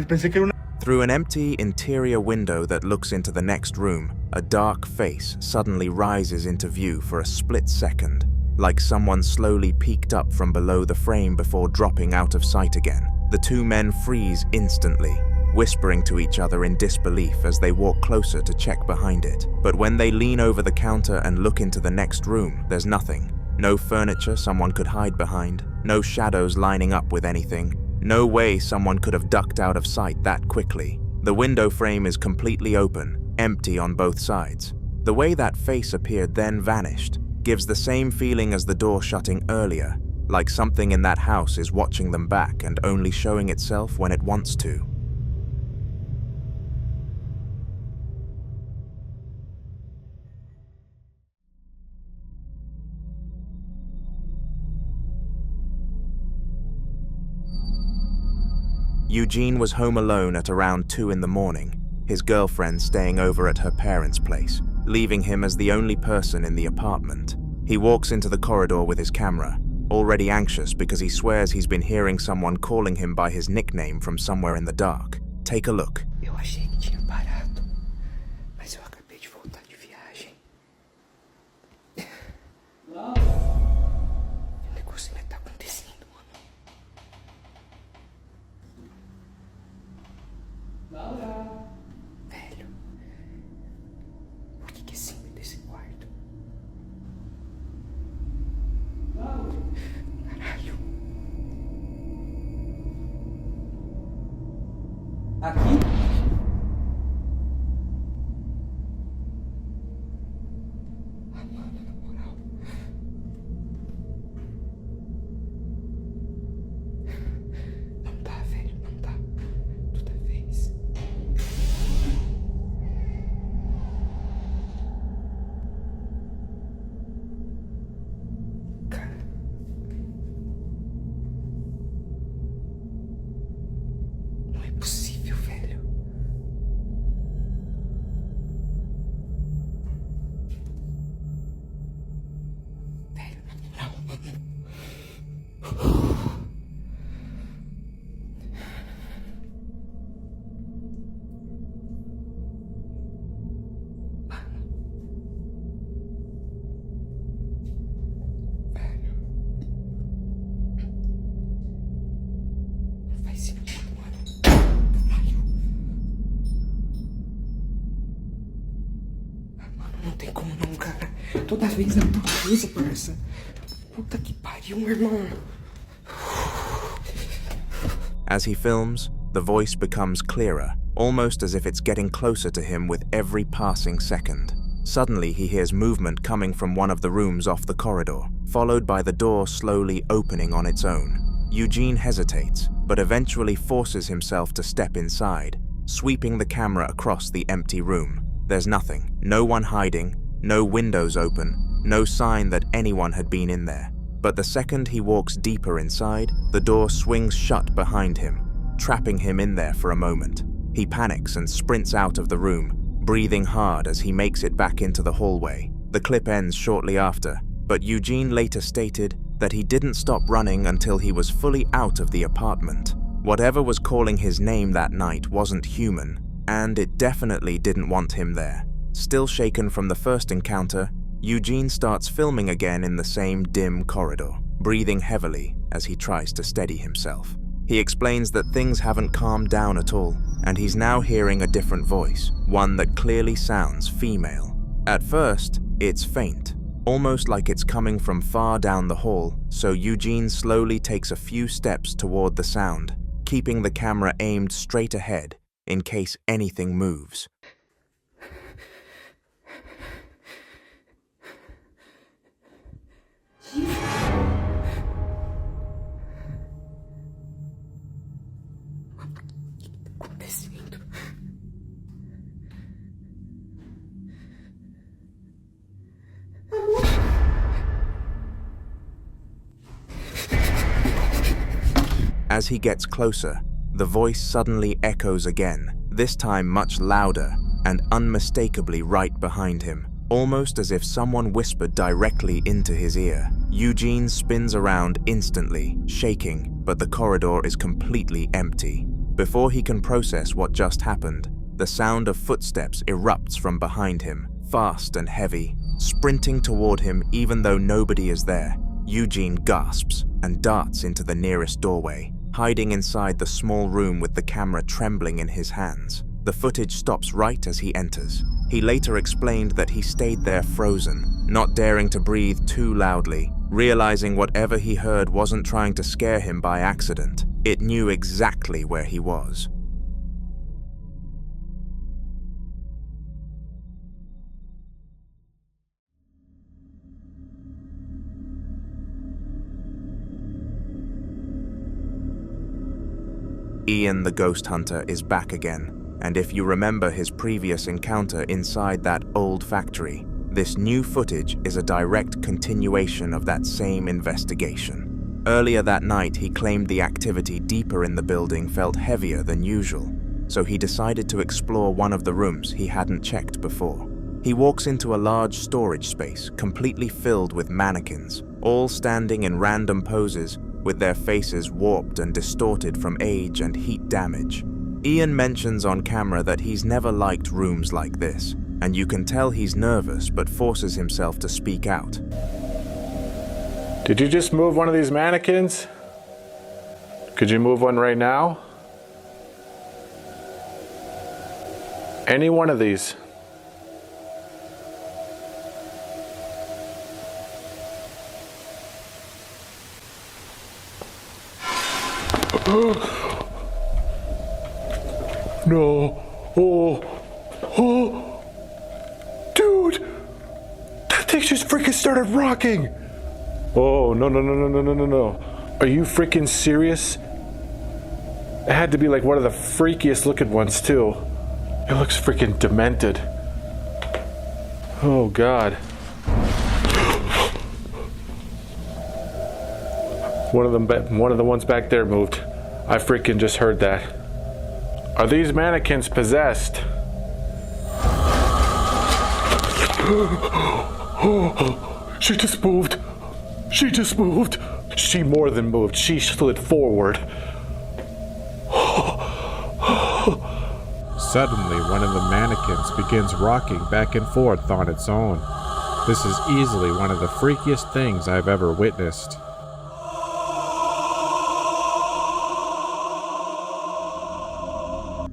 Pensé que era una... Through an empty interior window that looks into the next room, a dark face suddenly rises into view for a split second, like someone slowly peeked up from below the frame before dropping out of sight again. The two men freeze instantly, whispering to each other in disbelief as they walk closer to check behind it. But when they lean over the counter and look into the next room, there's nothing. No furniture someone could hide behind, no shadows lining up with anything. No way someone could have ducked out of sight that quickly. The window frame is completely open, empty on both sides. The way that face appeared then vanished gives the same feeling as the door shutting earlier, like something in that house is watching them back and only showing itself when it wants to. Eugene was home alone at around 2 in the morning, his girlfriend staying over at her parents' place, leaving him as the only person in the apartment. He walks into the corridor with his camera, already anxious because he swears he's been hearing someone calling him by his nickname from somewhere in the dark. Take a look. Eu achei que tinha parado, mas eu acabei de voltar de viagem. O negócio ainda tá acontecendo, mano. Velho, por que é sempre desse quarto? Caralho. Aqui? Ah, mano, na moral. Não dá, velho, não dá. Toda vez. Cara. Não é possível, velho. Velho, na moral, mano. Velho. Não faz sentido, mano. Caralho. Ah, mano, não tem como não, cara. Toda vez é uma coisa, parça. Puta que pariu, meu irmão. As he films, the voice becomes clearer, almost as if it's getting closer to him with every passing second. Suddenly, he hears movement coming from one of the rooms off the corridor, followed by the door slowly opening on its own. Eugene hesitates, but eventually forces himself to step inside, sweeping the camera across the empty room. There's nothing, no one hiding, no windows open, no sign that anyone had been in there. But the second he walks deeper inside, the door swings shut behind him, trapping him in there for a moment. He panics and sprints out of the room, breathing hard as he makes it back into the hallway. The clip ends shortly after, but Eugene later stated that he didn't stop running until he was fully out of the apartment. Whatever was calling his name that night wasn't human, and it definitely didn't want him there. Still shaken from the first encounter, Eugene starts filming again in the same dim corridor, breathing heavily as he tries to steady himself. He explains that things haven't calmed down at all, and he's now hearing a different voice, one that clearly sounds female. At first, it's faint, almost like it's coming from far down the hall, so Eugene slowly takes a few steps toward the sound, keeping the camera aimed straight ahead in case anything moves. As he gets closer, the voice suddenly echoes again, this time much louder and unmistakably right behind him, almost as if someone whispered directly into his ear. Eugene spins around instantly, shaking, but the corridor is completely empty. Before he can process what just happened, the sound of footsteps erupts from behind him, fast and heavy, sprinting toward him even though nobody is there. Eugene gasps and darts into the nearest doorway, hiding inside the small room with the camera trembling in his hands. The footage stops right as he enters. He later explained that he stayed there frozen, not daring to breathe too loudly, Realizing whatever he heard wasn't trying to scare him by accident, it knew exactly where he was. Ian the ghost hunter is back again, and if you remember his previous encounter inside that old factory, this new footage is a direct continuation of that same investigation. Earlier that night, he claimed the activity deeper in the building felt heavier than usual, so he decided to explore one of the rooms he hadn't checked before. He walks into a large storage space completely filled with mannequins, all standing in random poses with their faces warped and distorted from age and heat damage. Ian mentions on camera that he's never liked rooms like this, and you can tell he's nervous but forces himself to speak out. Did you just move one of these mannequins? Could you move one right now? Any one of these. No. Oh. Dude. That thing just freaking started rocking. Oh, no. Are you freaking serious? It had to be like one of the freakiest looking ones too. It looks freaking demented. Oh God. One of the ones back there moved. I freaking just heard that. Are these mannequins possessed? She just moved. She more than moved. She slid forward. Suddenly, one of the mannequins begins rocking back and forth on its own. This is easily one of the freakiest things I've ever witnessed.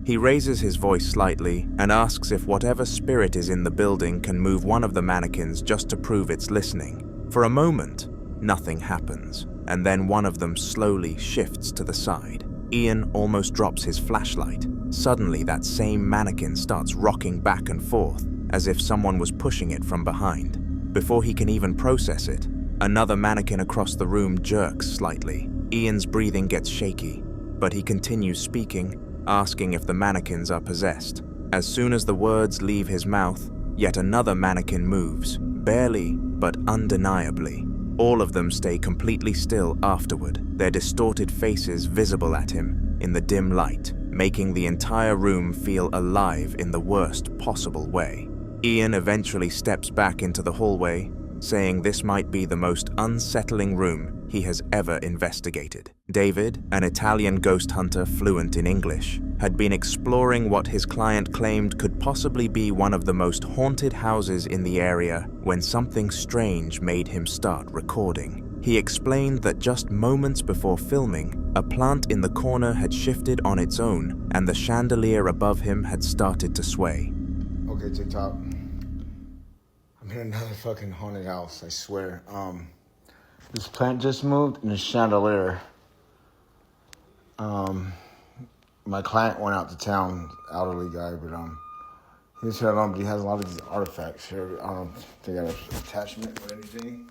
He raises his voice slightly and asks if whatever spirit is in the building can move one of the mannequins just to prove it's listening. For a moment, nothing happens, and then one of them slowly shifts to the side. Ian almost drops his flashlight. Suddenly, that same mannequin starts rocking back and forth, as if someone was pushing it from behind. Before he can even process it, another mannequin across the room jerks slightly. Ian's breathing gets shaky, but he continues speaking, asking if the mannequins are possessed. As soon as the words leave his mouth, yet another mannequin moves, barely but undeniably. All of them stay completely still afterward, their distorted faces visible at him in the dim light, making the entire room feel alive in the worst possible way. Ian eventually steps back into the hallway, saying this might be the most unsettling room he has ever investigated. David, an Italian ghost hunter fluent in English, had been exploring what his client claimed could possibly be one of the most haunted houses in the area when something strange made him start recording. He explained that just moments before filming, a plant in the corner had shifted on its own and the chandelier above him had started to sway. Okay, TikTok. I'm in another fucking haunted house, I swear. This plant just moved and the chandelier. My client went out to town, elderly guy, but he was here alone, but he has a lot of these artifacts here. I don't think I have an attachment or anything.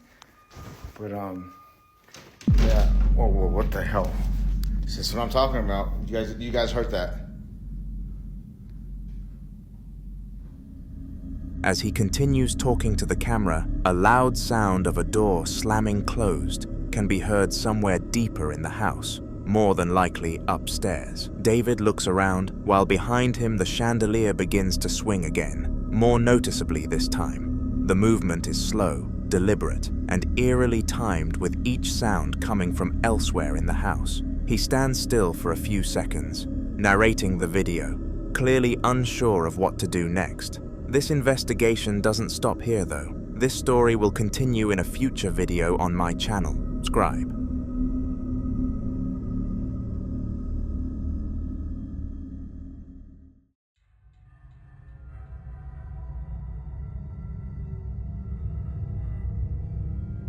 But yeah. Whoa, what the hell? Is this what I'm talking about? You guys heard that? As he continues talking to the camera, a loud sound of a door slamming closed can be heard somewhere deeper in the house, more than likely upstairs. David looks around, while behind him the chandelier begins to swing again, more noticeably this time. The movement is slow, deliberate, and eerily timed, with each sound coming from elsewhere in the house. He stands still for a few seconds, narrating the video, clearly unsure of what to do next. This investigation doesn't stop here though. This story will continue in a future video on my channel. Subscribe.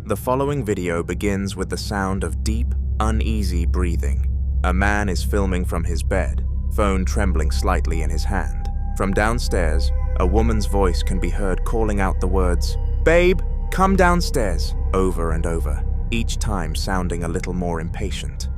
The following video begins with the sound of deep, uneasy breathing. A man is filming from his bed, phone trembling slightly in his hand. From downstairs, a woman's voice can be heard calling out the words, "Babe, come downstairs," over and over, each time sounding a little more impatient.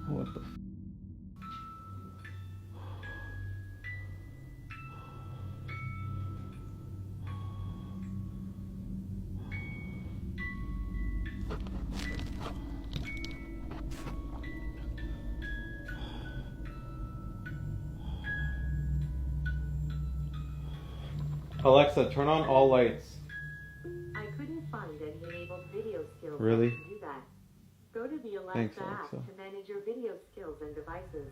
What the Alexa, turn on all lights. I couldn't find any enabled video skills Really? to do that. Go to the Alexa Thanks, app Alexa. to manage your video skills and devices.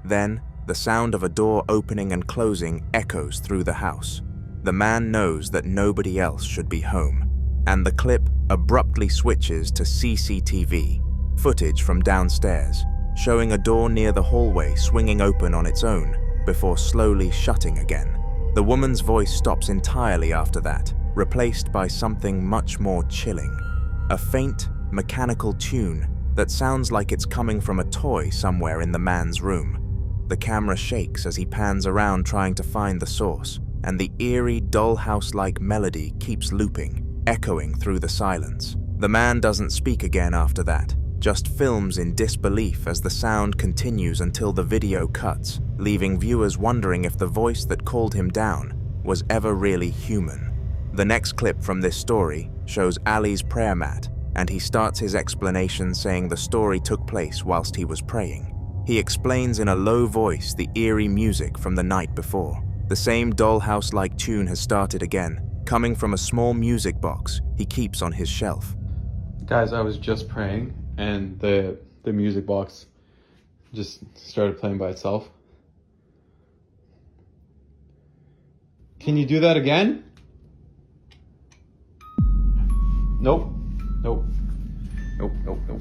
Then, the sound of a door opening and closing echoes through the house. The man knows that nobody else should be home, and the clip abruptly switches to CCTV, footage from downstairs, showing a door near the hallway swinging open on its own before slowly shutting again. The woman's voice stops entirely after that, replaced by something much more chilling. A faint, mechanical tune that sounds like it's coming from a toy somewhere in the man's room. The camera shakes as he pans around trying to find the source, and the eerie, dollhouse-like melody keeps looping, echoing through the silence. The man doesn't speak again after that, just films in disbelief as the sound continues until the video cuts, leaving viewers wondering if the voice that called him down was ever really human. The next clip from this story shows Ali's prayer mat, and he starts his explanation saying the story took place whilst he was praying. He explains in a low voice the eerie music from the night before. The same dollhouse-like tune has started again, coming from a small music box he keeps on his shelf. Guys, I was just praying and the music box just started playing by itself. Can you do that again? Nope. Nope. Nope, nope, nope.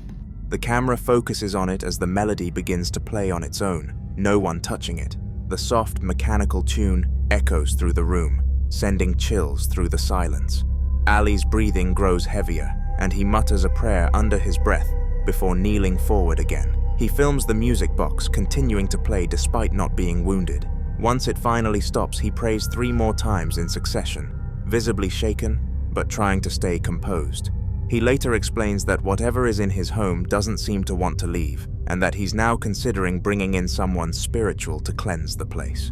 The camera focuses on it as the melody begins to play on its own, no one touching it. The soft, mechanical tune echoes through the room, sending chills through the silence. Ali's breathing grows heavier, and he mutters a prayer under his breath before kneeling forward again. He films the music box continuing to play despite not being wounded. Once it finally stops, he prays 3 more times in succession, visibly shaken, but trying to stay composed. He later explains that whatever is in his home doesn't seem to want to leave, and that he's now considering bringing in someone spiritual to cleanse the place.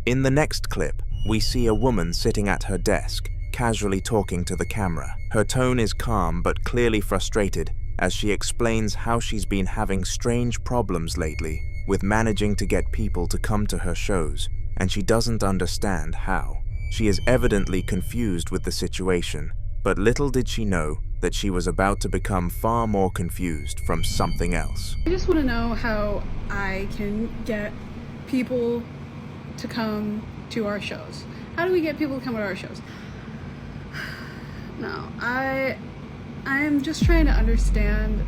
In the next clip, we see a woman sitting at her desk, casually talking to the camera. Her tone is calm but clearly frustrated as she explains how she's been having strange problems lately with managing to get people to come to her shows, and she doesn't understand how. She is evidently confused with the situation, but little did she know that she was about to become far more confused from something else. I just want to know how I can get people to come to our shows. How do we get people to come to our shows? No, I'm just trying to understand.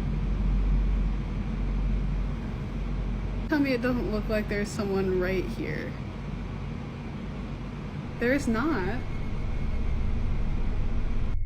Tell me it doesn't look like there's someone right here. There's not.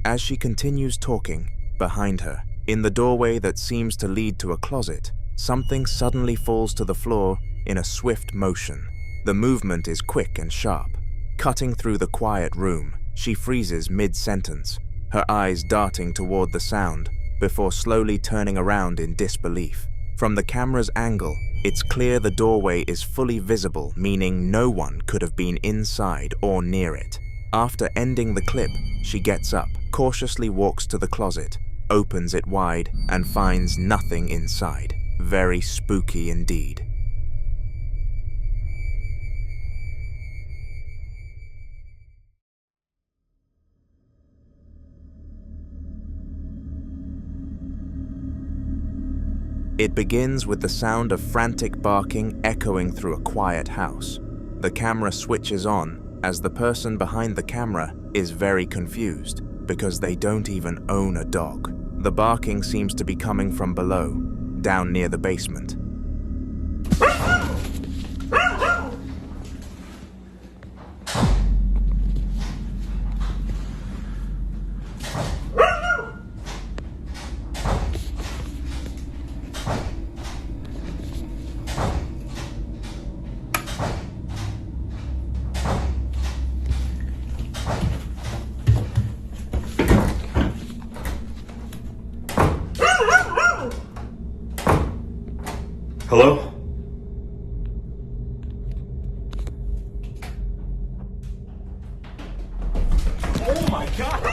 As she continues talking, behind her, in the doorway that seems to lead to a closet, something suddenly falls to the floor in a swift motion. The movement is quick and sharp. Cutting through the quiet room, she freezes mid-sentence, her eyes darting toward the sound, before slowly turning around in disbelief. From the camera's angle, It's clear the doorway is fully visible, meaning no one could have been inside or near it. After ending the clip, she gets up, cautiously walks to the closet, opens it wide, and finds nothing inside. Very spooky indeed. It begins with the sound of frantic barking echoing through a quiet house. The camera switches on as the person behind the camera is very confused because they don't even own a dog. The barking seems to be coming from below, down near the basement. Hello? Oh my God!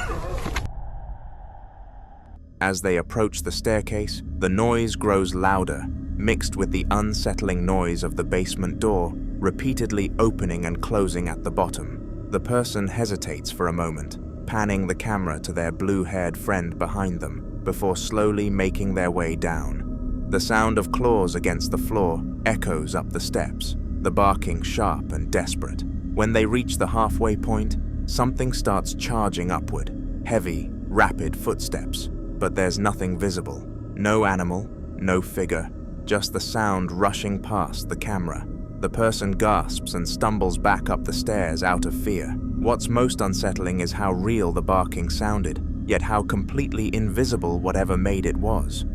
As they approach the staircase, the noise grows louder, mixed with the unsettling noise of the basement door, repeatedly opening and closing at the bottom. The person hesitates for a moment, panning the camera to their blue-haired friend behind them, before slowly making their way down. The sound of claws against the floor echoes up the steps, the barking sharp and desperate. When they reach the halfway point, something starts charging upward, heavy, rapid footsteps, but there's nothing visible. No animal, no figure, just the sound rushing past the camera. The person gasps and stumbles back up the stairs out of fear. What's most unsettling is how real the barking sounded, yet how completely invisible whatever made it was.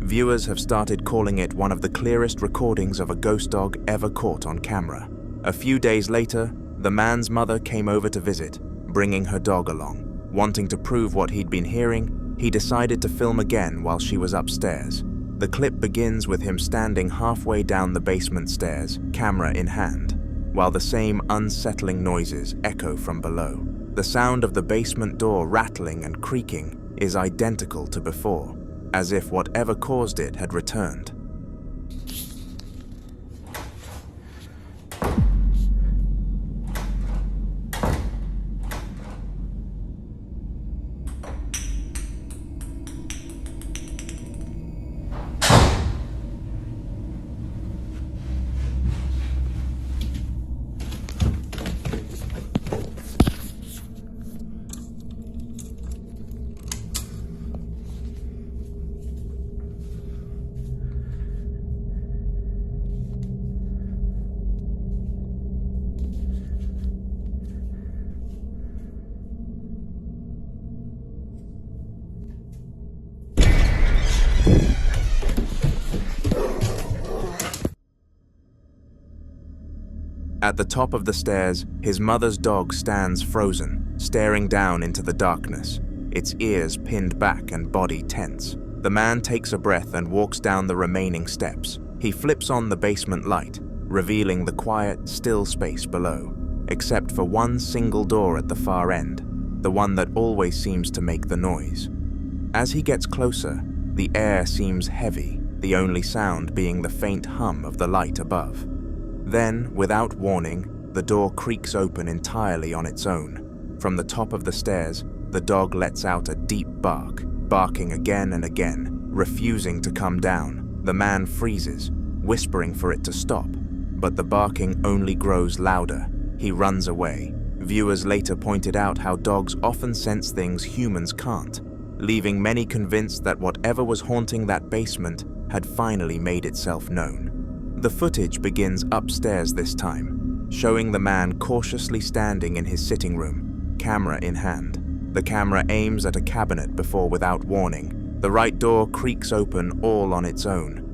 Viewers have started calling it one of the clearest recordings of a ghost dog ever caught on camera. A few days later, the man's mother came over to visit, bringing her dog along. Wanting to prove what he'd been hearing, he decided to film again while she was upstairs. The clip begins with him standing halfway down the basement stairs, camera in hand, while the same unsettling noises echo from below. The sound of the basement door rattling and creaking is identical to before, as if whatever caused it had returned. At the top of the stairs, his mother's dog stands frozen, staring down into the darkness, its ears pinned back and body tense. The man takes a breath and walks down the remaining steps. He flips on the basement light, revealing the quiet, still space below, except for one single door at the far end, the one that always seems to make the noise. As he gets closer, the air seems heavy, the only sound being the faint hum of the light above. Then, without warning, the door creaks open entirely on its own. From the top of the stairs, the dog lets out a deep bark, barking again and again, refusing to come down. The man freezes, whispering for it to stop, but the barking only grows louder. He runs away. Viewers later pointed out how dogs often sense things humans can't, leaving many convinced that whatever was haunting that basement had finally made itself known. The footage begins upstairs this time, showing the man cautiously standing in his sitting room, camera in hand. The camera aims at a cabinet before, without warning, the right door creaks open all on its own.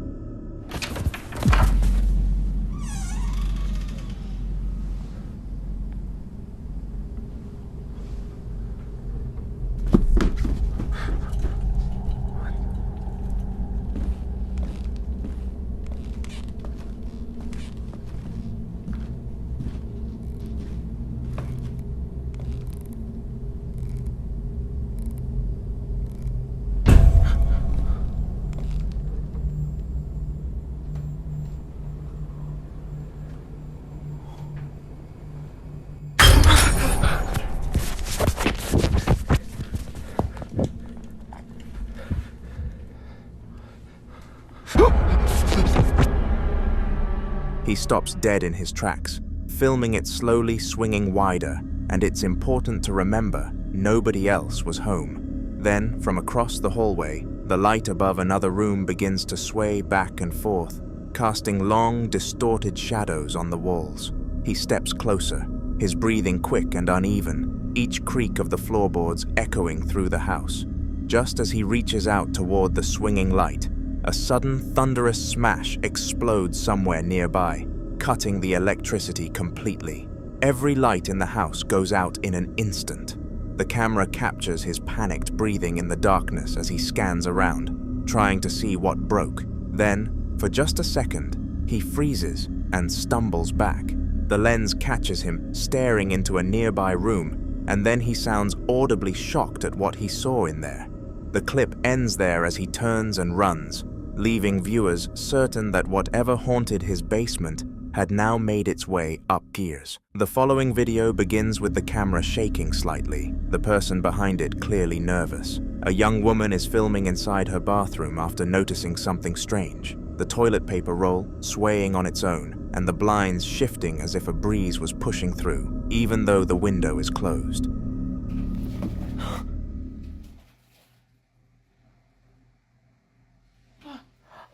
He stops dead in his tracks, filming it slowly swinging wider, and it's important to remember nobody else was home. Then, from across the hallway, the light above another room begins to sway back and forth, casting long, distorted shadows on the walls. He steps closer, his breathing quick and uneven, each creak of the floorboards echoing through the house. Just as he reaches out toward the swinging light, a sudden thunderous smash explodes somewhere nearby, cutting the electricity completely. Every light in the house goes out in an instant. The camera captures his panicked breathing in the darkness as he scans around, trying to see what broke. Then, for just a second, he freezes and stumbles back. The lens catches him staring into a nearby room, and then he sounds audibly shocked at what he saw in there. The clip ends there as he turns and runs, leaving viewers certain that whatever haunted his basement had now made its way up gears. The following video begins with the camera shaking slightly, the person behind it clearly nervous. A young woman is filming inside her bathroom after noticing something strange. The toilet paper roll swaying on its own, and the blinds shifting as if a breeze was pushing through, even though the window is closed.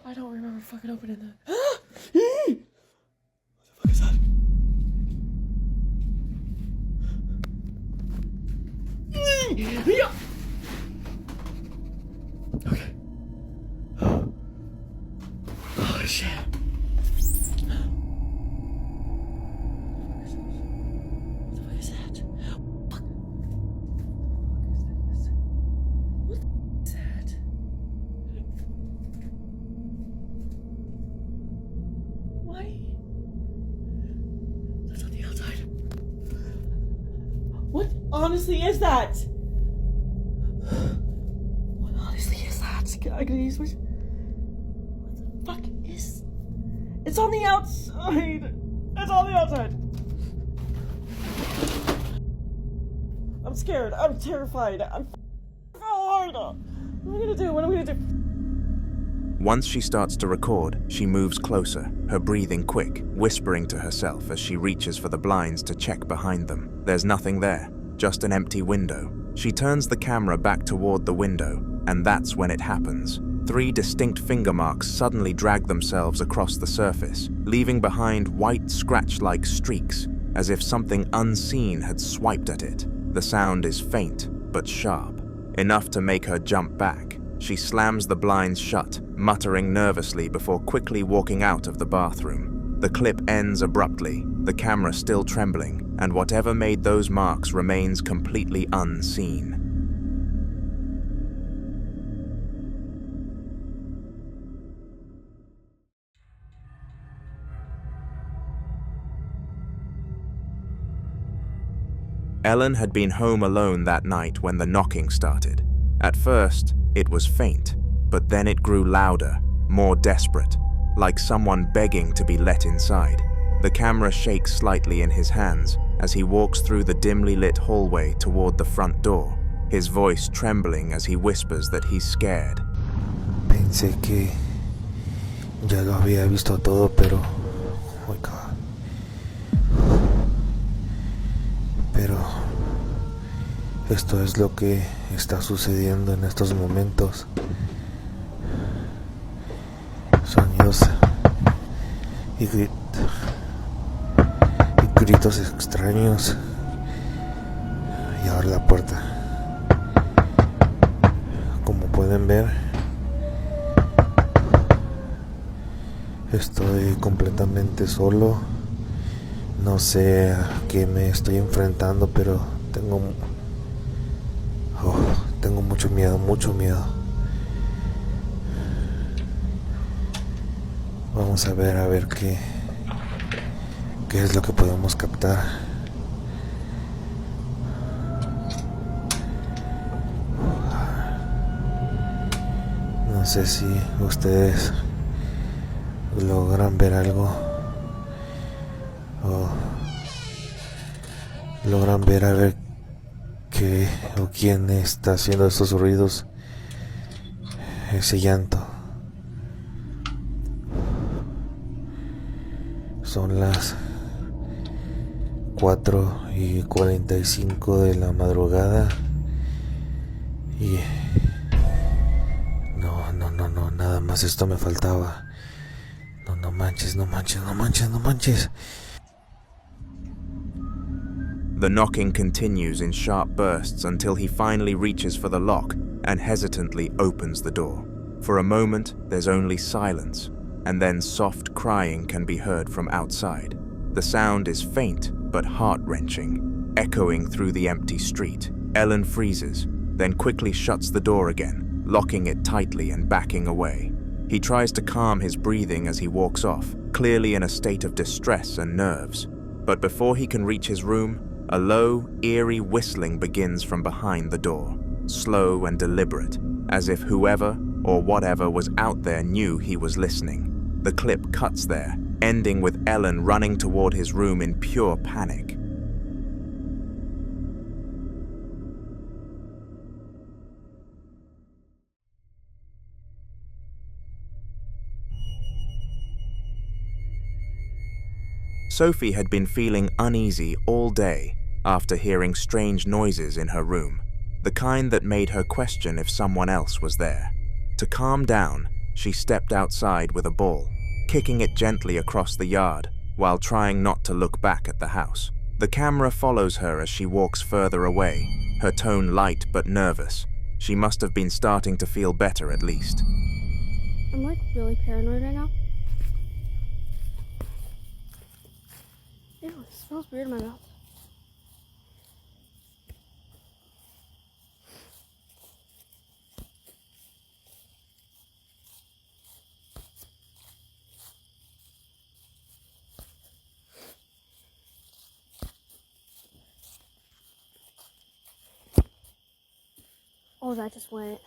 I don't remember fucking opening that. Yeah. Okay. Oh shit. What the fuck is that? What is that? Why? That's on the outside. What honestly is that? What honestly is that? I can use which. What the fuck is? It's on the outside. It's on the outside. I'm scared. I'm terrified. I'm hard. What am I gonna do? What am I gonna do? Once she starts to record, she moves closer, her breathing quick, whispering to herself as she reaches for the blinds to check behind them. There's nothing there, just an empty window. She turns the camera back toward the window, and that's when it happens. 3 distinct finger marks suddenly drag themselves across the surface, leaving behind white scratch-like streaks, as if something unseen had swiped at it. The sound is faint, but sharp, enough to make her jump back. She slams the blinds shut, muttering nervously before quickly walking out of the bathroom. The clip ends abruptly, the camera still trembling, and whatever made those marks remains completely unseen. Ellen had been home alone that night when the knocking started. At first, it was faint, but then it grew louder, more desperate, like someone begging to be let inside. The camera shakes slightly in his hands as he walks through the dimly lit hallway toward the front door, his voice trembling as he whispers that he's scared. Pensé que ya lo había visto todo, pero... Oh my God. Pero... esto es lo que está sucediendo en estos momentos. Sonidos y gritos extraños. Y ahora la puerta. Como pueden ver, estoy completamente solo. No sé a qué me estoy enfrentando, pero tengo mucho miedo, mucho miedo. Vamos a ver qué es lo que podemos captar. No sé si ustedes logran ver algo o logran ver a ver qué o quién está haciendo esos ruidos, ese llanto. Son las 4:45 de la madrugada. Y... No, nada más esto me faltaba. No manches. The knocking continues in sharp bursts until he finally reaches for the lock and hesitantly opens the door. For a moment, there's only silence, and then soft crying can be heard from outside. The sound is faint but heart-wrenching, echoing through the empty street. Ellen freezes, then quickly shuts the door again, locking it tightly and backing away. He tries to calm his breathing as he walks off, clearly in a state of distress and nerves. But before he can reach his room, a low, eerie whistling begins from behind the door, slow and deliberate, as if whoever or whatever was out there knew he was listening. The clip cuts there, ending with Ellen running toward his room in pure panic. Sophie had been feeling uneasy all day after hearing strange noises in her room, the kind that made her question if someone else was there. To calm down, she stepped outside with a ball, kicking it gently across the yard while trying not to look back at the house. The camera follows her as she walks further away, her tone light but nervous. She must have been starting to feel better at least. I'm like really paranoid right now. Ew, it smells weird in my mouth. Oh, that just went.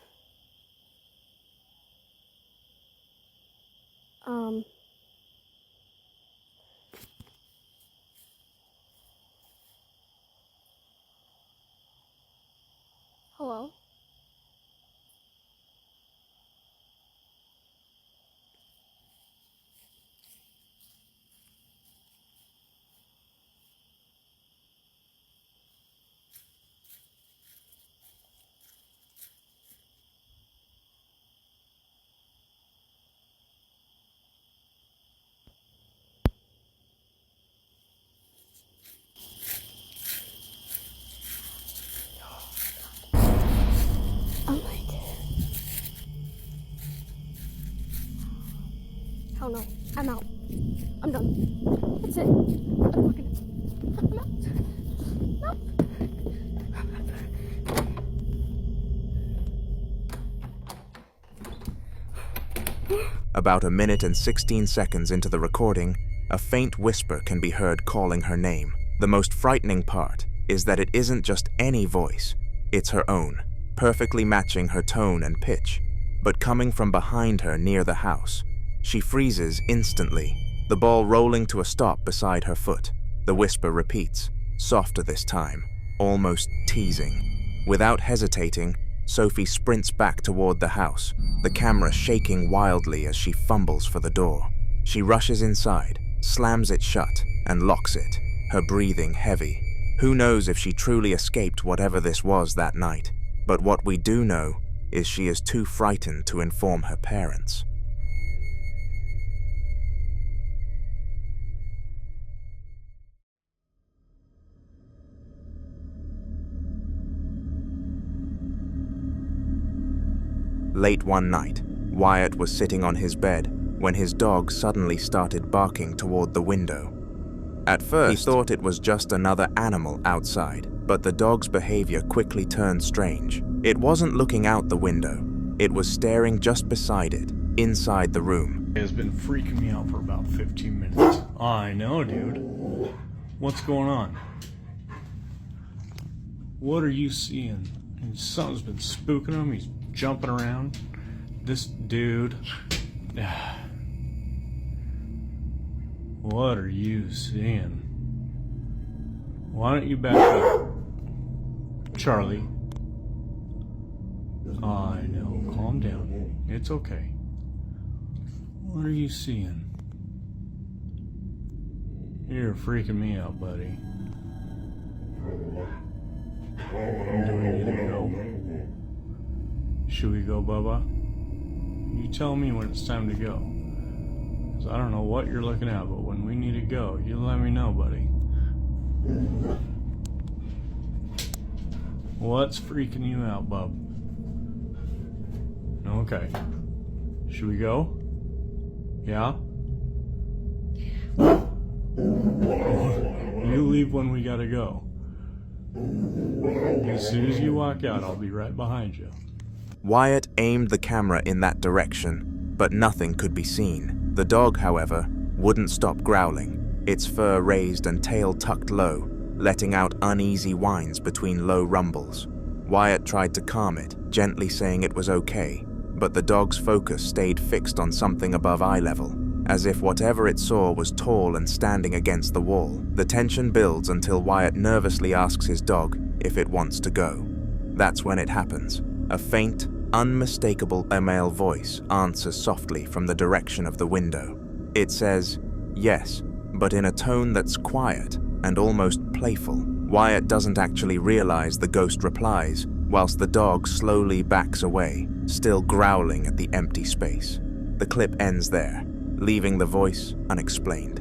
Hello? Oh no, I'm out. I'm done. That's it. I'm out. No. About a minute and 16 seconds into the recording, a faint whisper can be heard calling her name. The most frightening part is that it isn't just any voice, it's her own, perfectly matching her tone and pitch, but coming from behind her near the house. She freezes instantly, the ball rolling to a stop beside her foot. The whisper repeats, softer this time, almost teasing. Without hesitating, Sophie sprints back toward the house, the camera shaking wildly as she fumbles for the door. She rushes inside, slams it shut, and locks it, her breathing heavy. Who knows if she truly escaped whatever this was that night, but what we do know is she is too frightened to inform her parents. Late one night, Wyatt was sitting on his bed when his dog suddenly started barking toward the window. At first, he thought it was just another animal outside, but the dog's behavior quickly turned strange. It wasn't looking out the window. It was staring just beside it, inside the room. It has been freaking me out for about 15 minutes. I know, dude. What's going on? What are you seeing? Something's been spooking him. He's jumping around. This dude. What are you seeing? Why don't you back up? Charlie. I know. Calm down. It's okay. What are you seeing? You're freaking me out, buddy. Do we need to go? Should we go, Bubba? You tell me when it's time to go. 'Cause I don't know what you're looking at, but when we need to go, you let me know, buddy. What's freaking you out, bub? Okay. Should we go? Yeah? You leave when we gotta go. As soon as you walk out, I'll be right behind you. Wyatt aimed the camera in that direction, but nothing could be seen. The dog, however, wouldn't stop growling, its fur raised and tail tucked low, letting out uneasy whines between low rumbles. Wyatt tried to calm it, gently saying it was okay, but the dog's focus stayed fixed on something above eye level, as if whatever it saw was tall and standing against the wall. The tension builds until Wyatt nervously asks his dog if it wants to go. That's when it happens. A faint, unmistakable male voice answers softly from the direction of the window. It says, yes, but in a tone that's quiet and almost playful. Wyatt doesn't actually realize the ghost replies, whilst the dog slowly backs away, still growling at the empty space. The clip ends there, leaving the voice unexplained.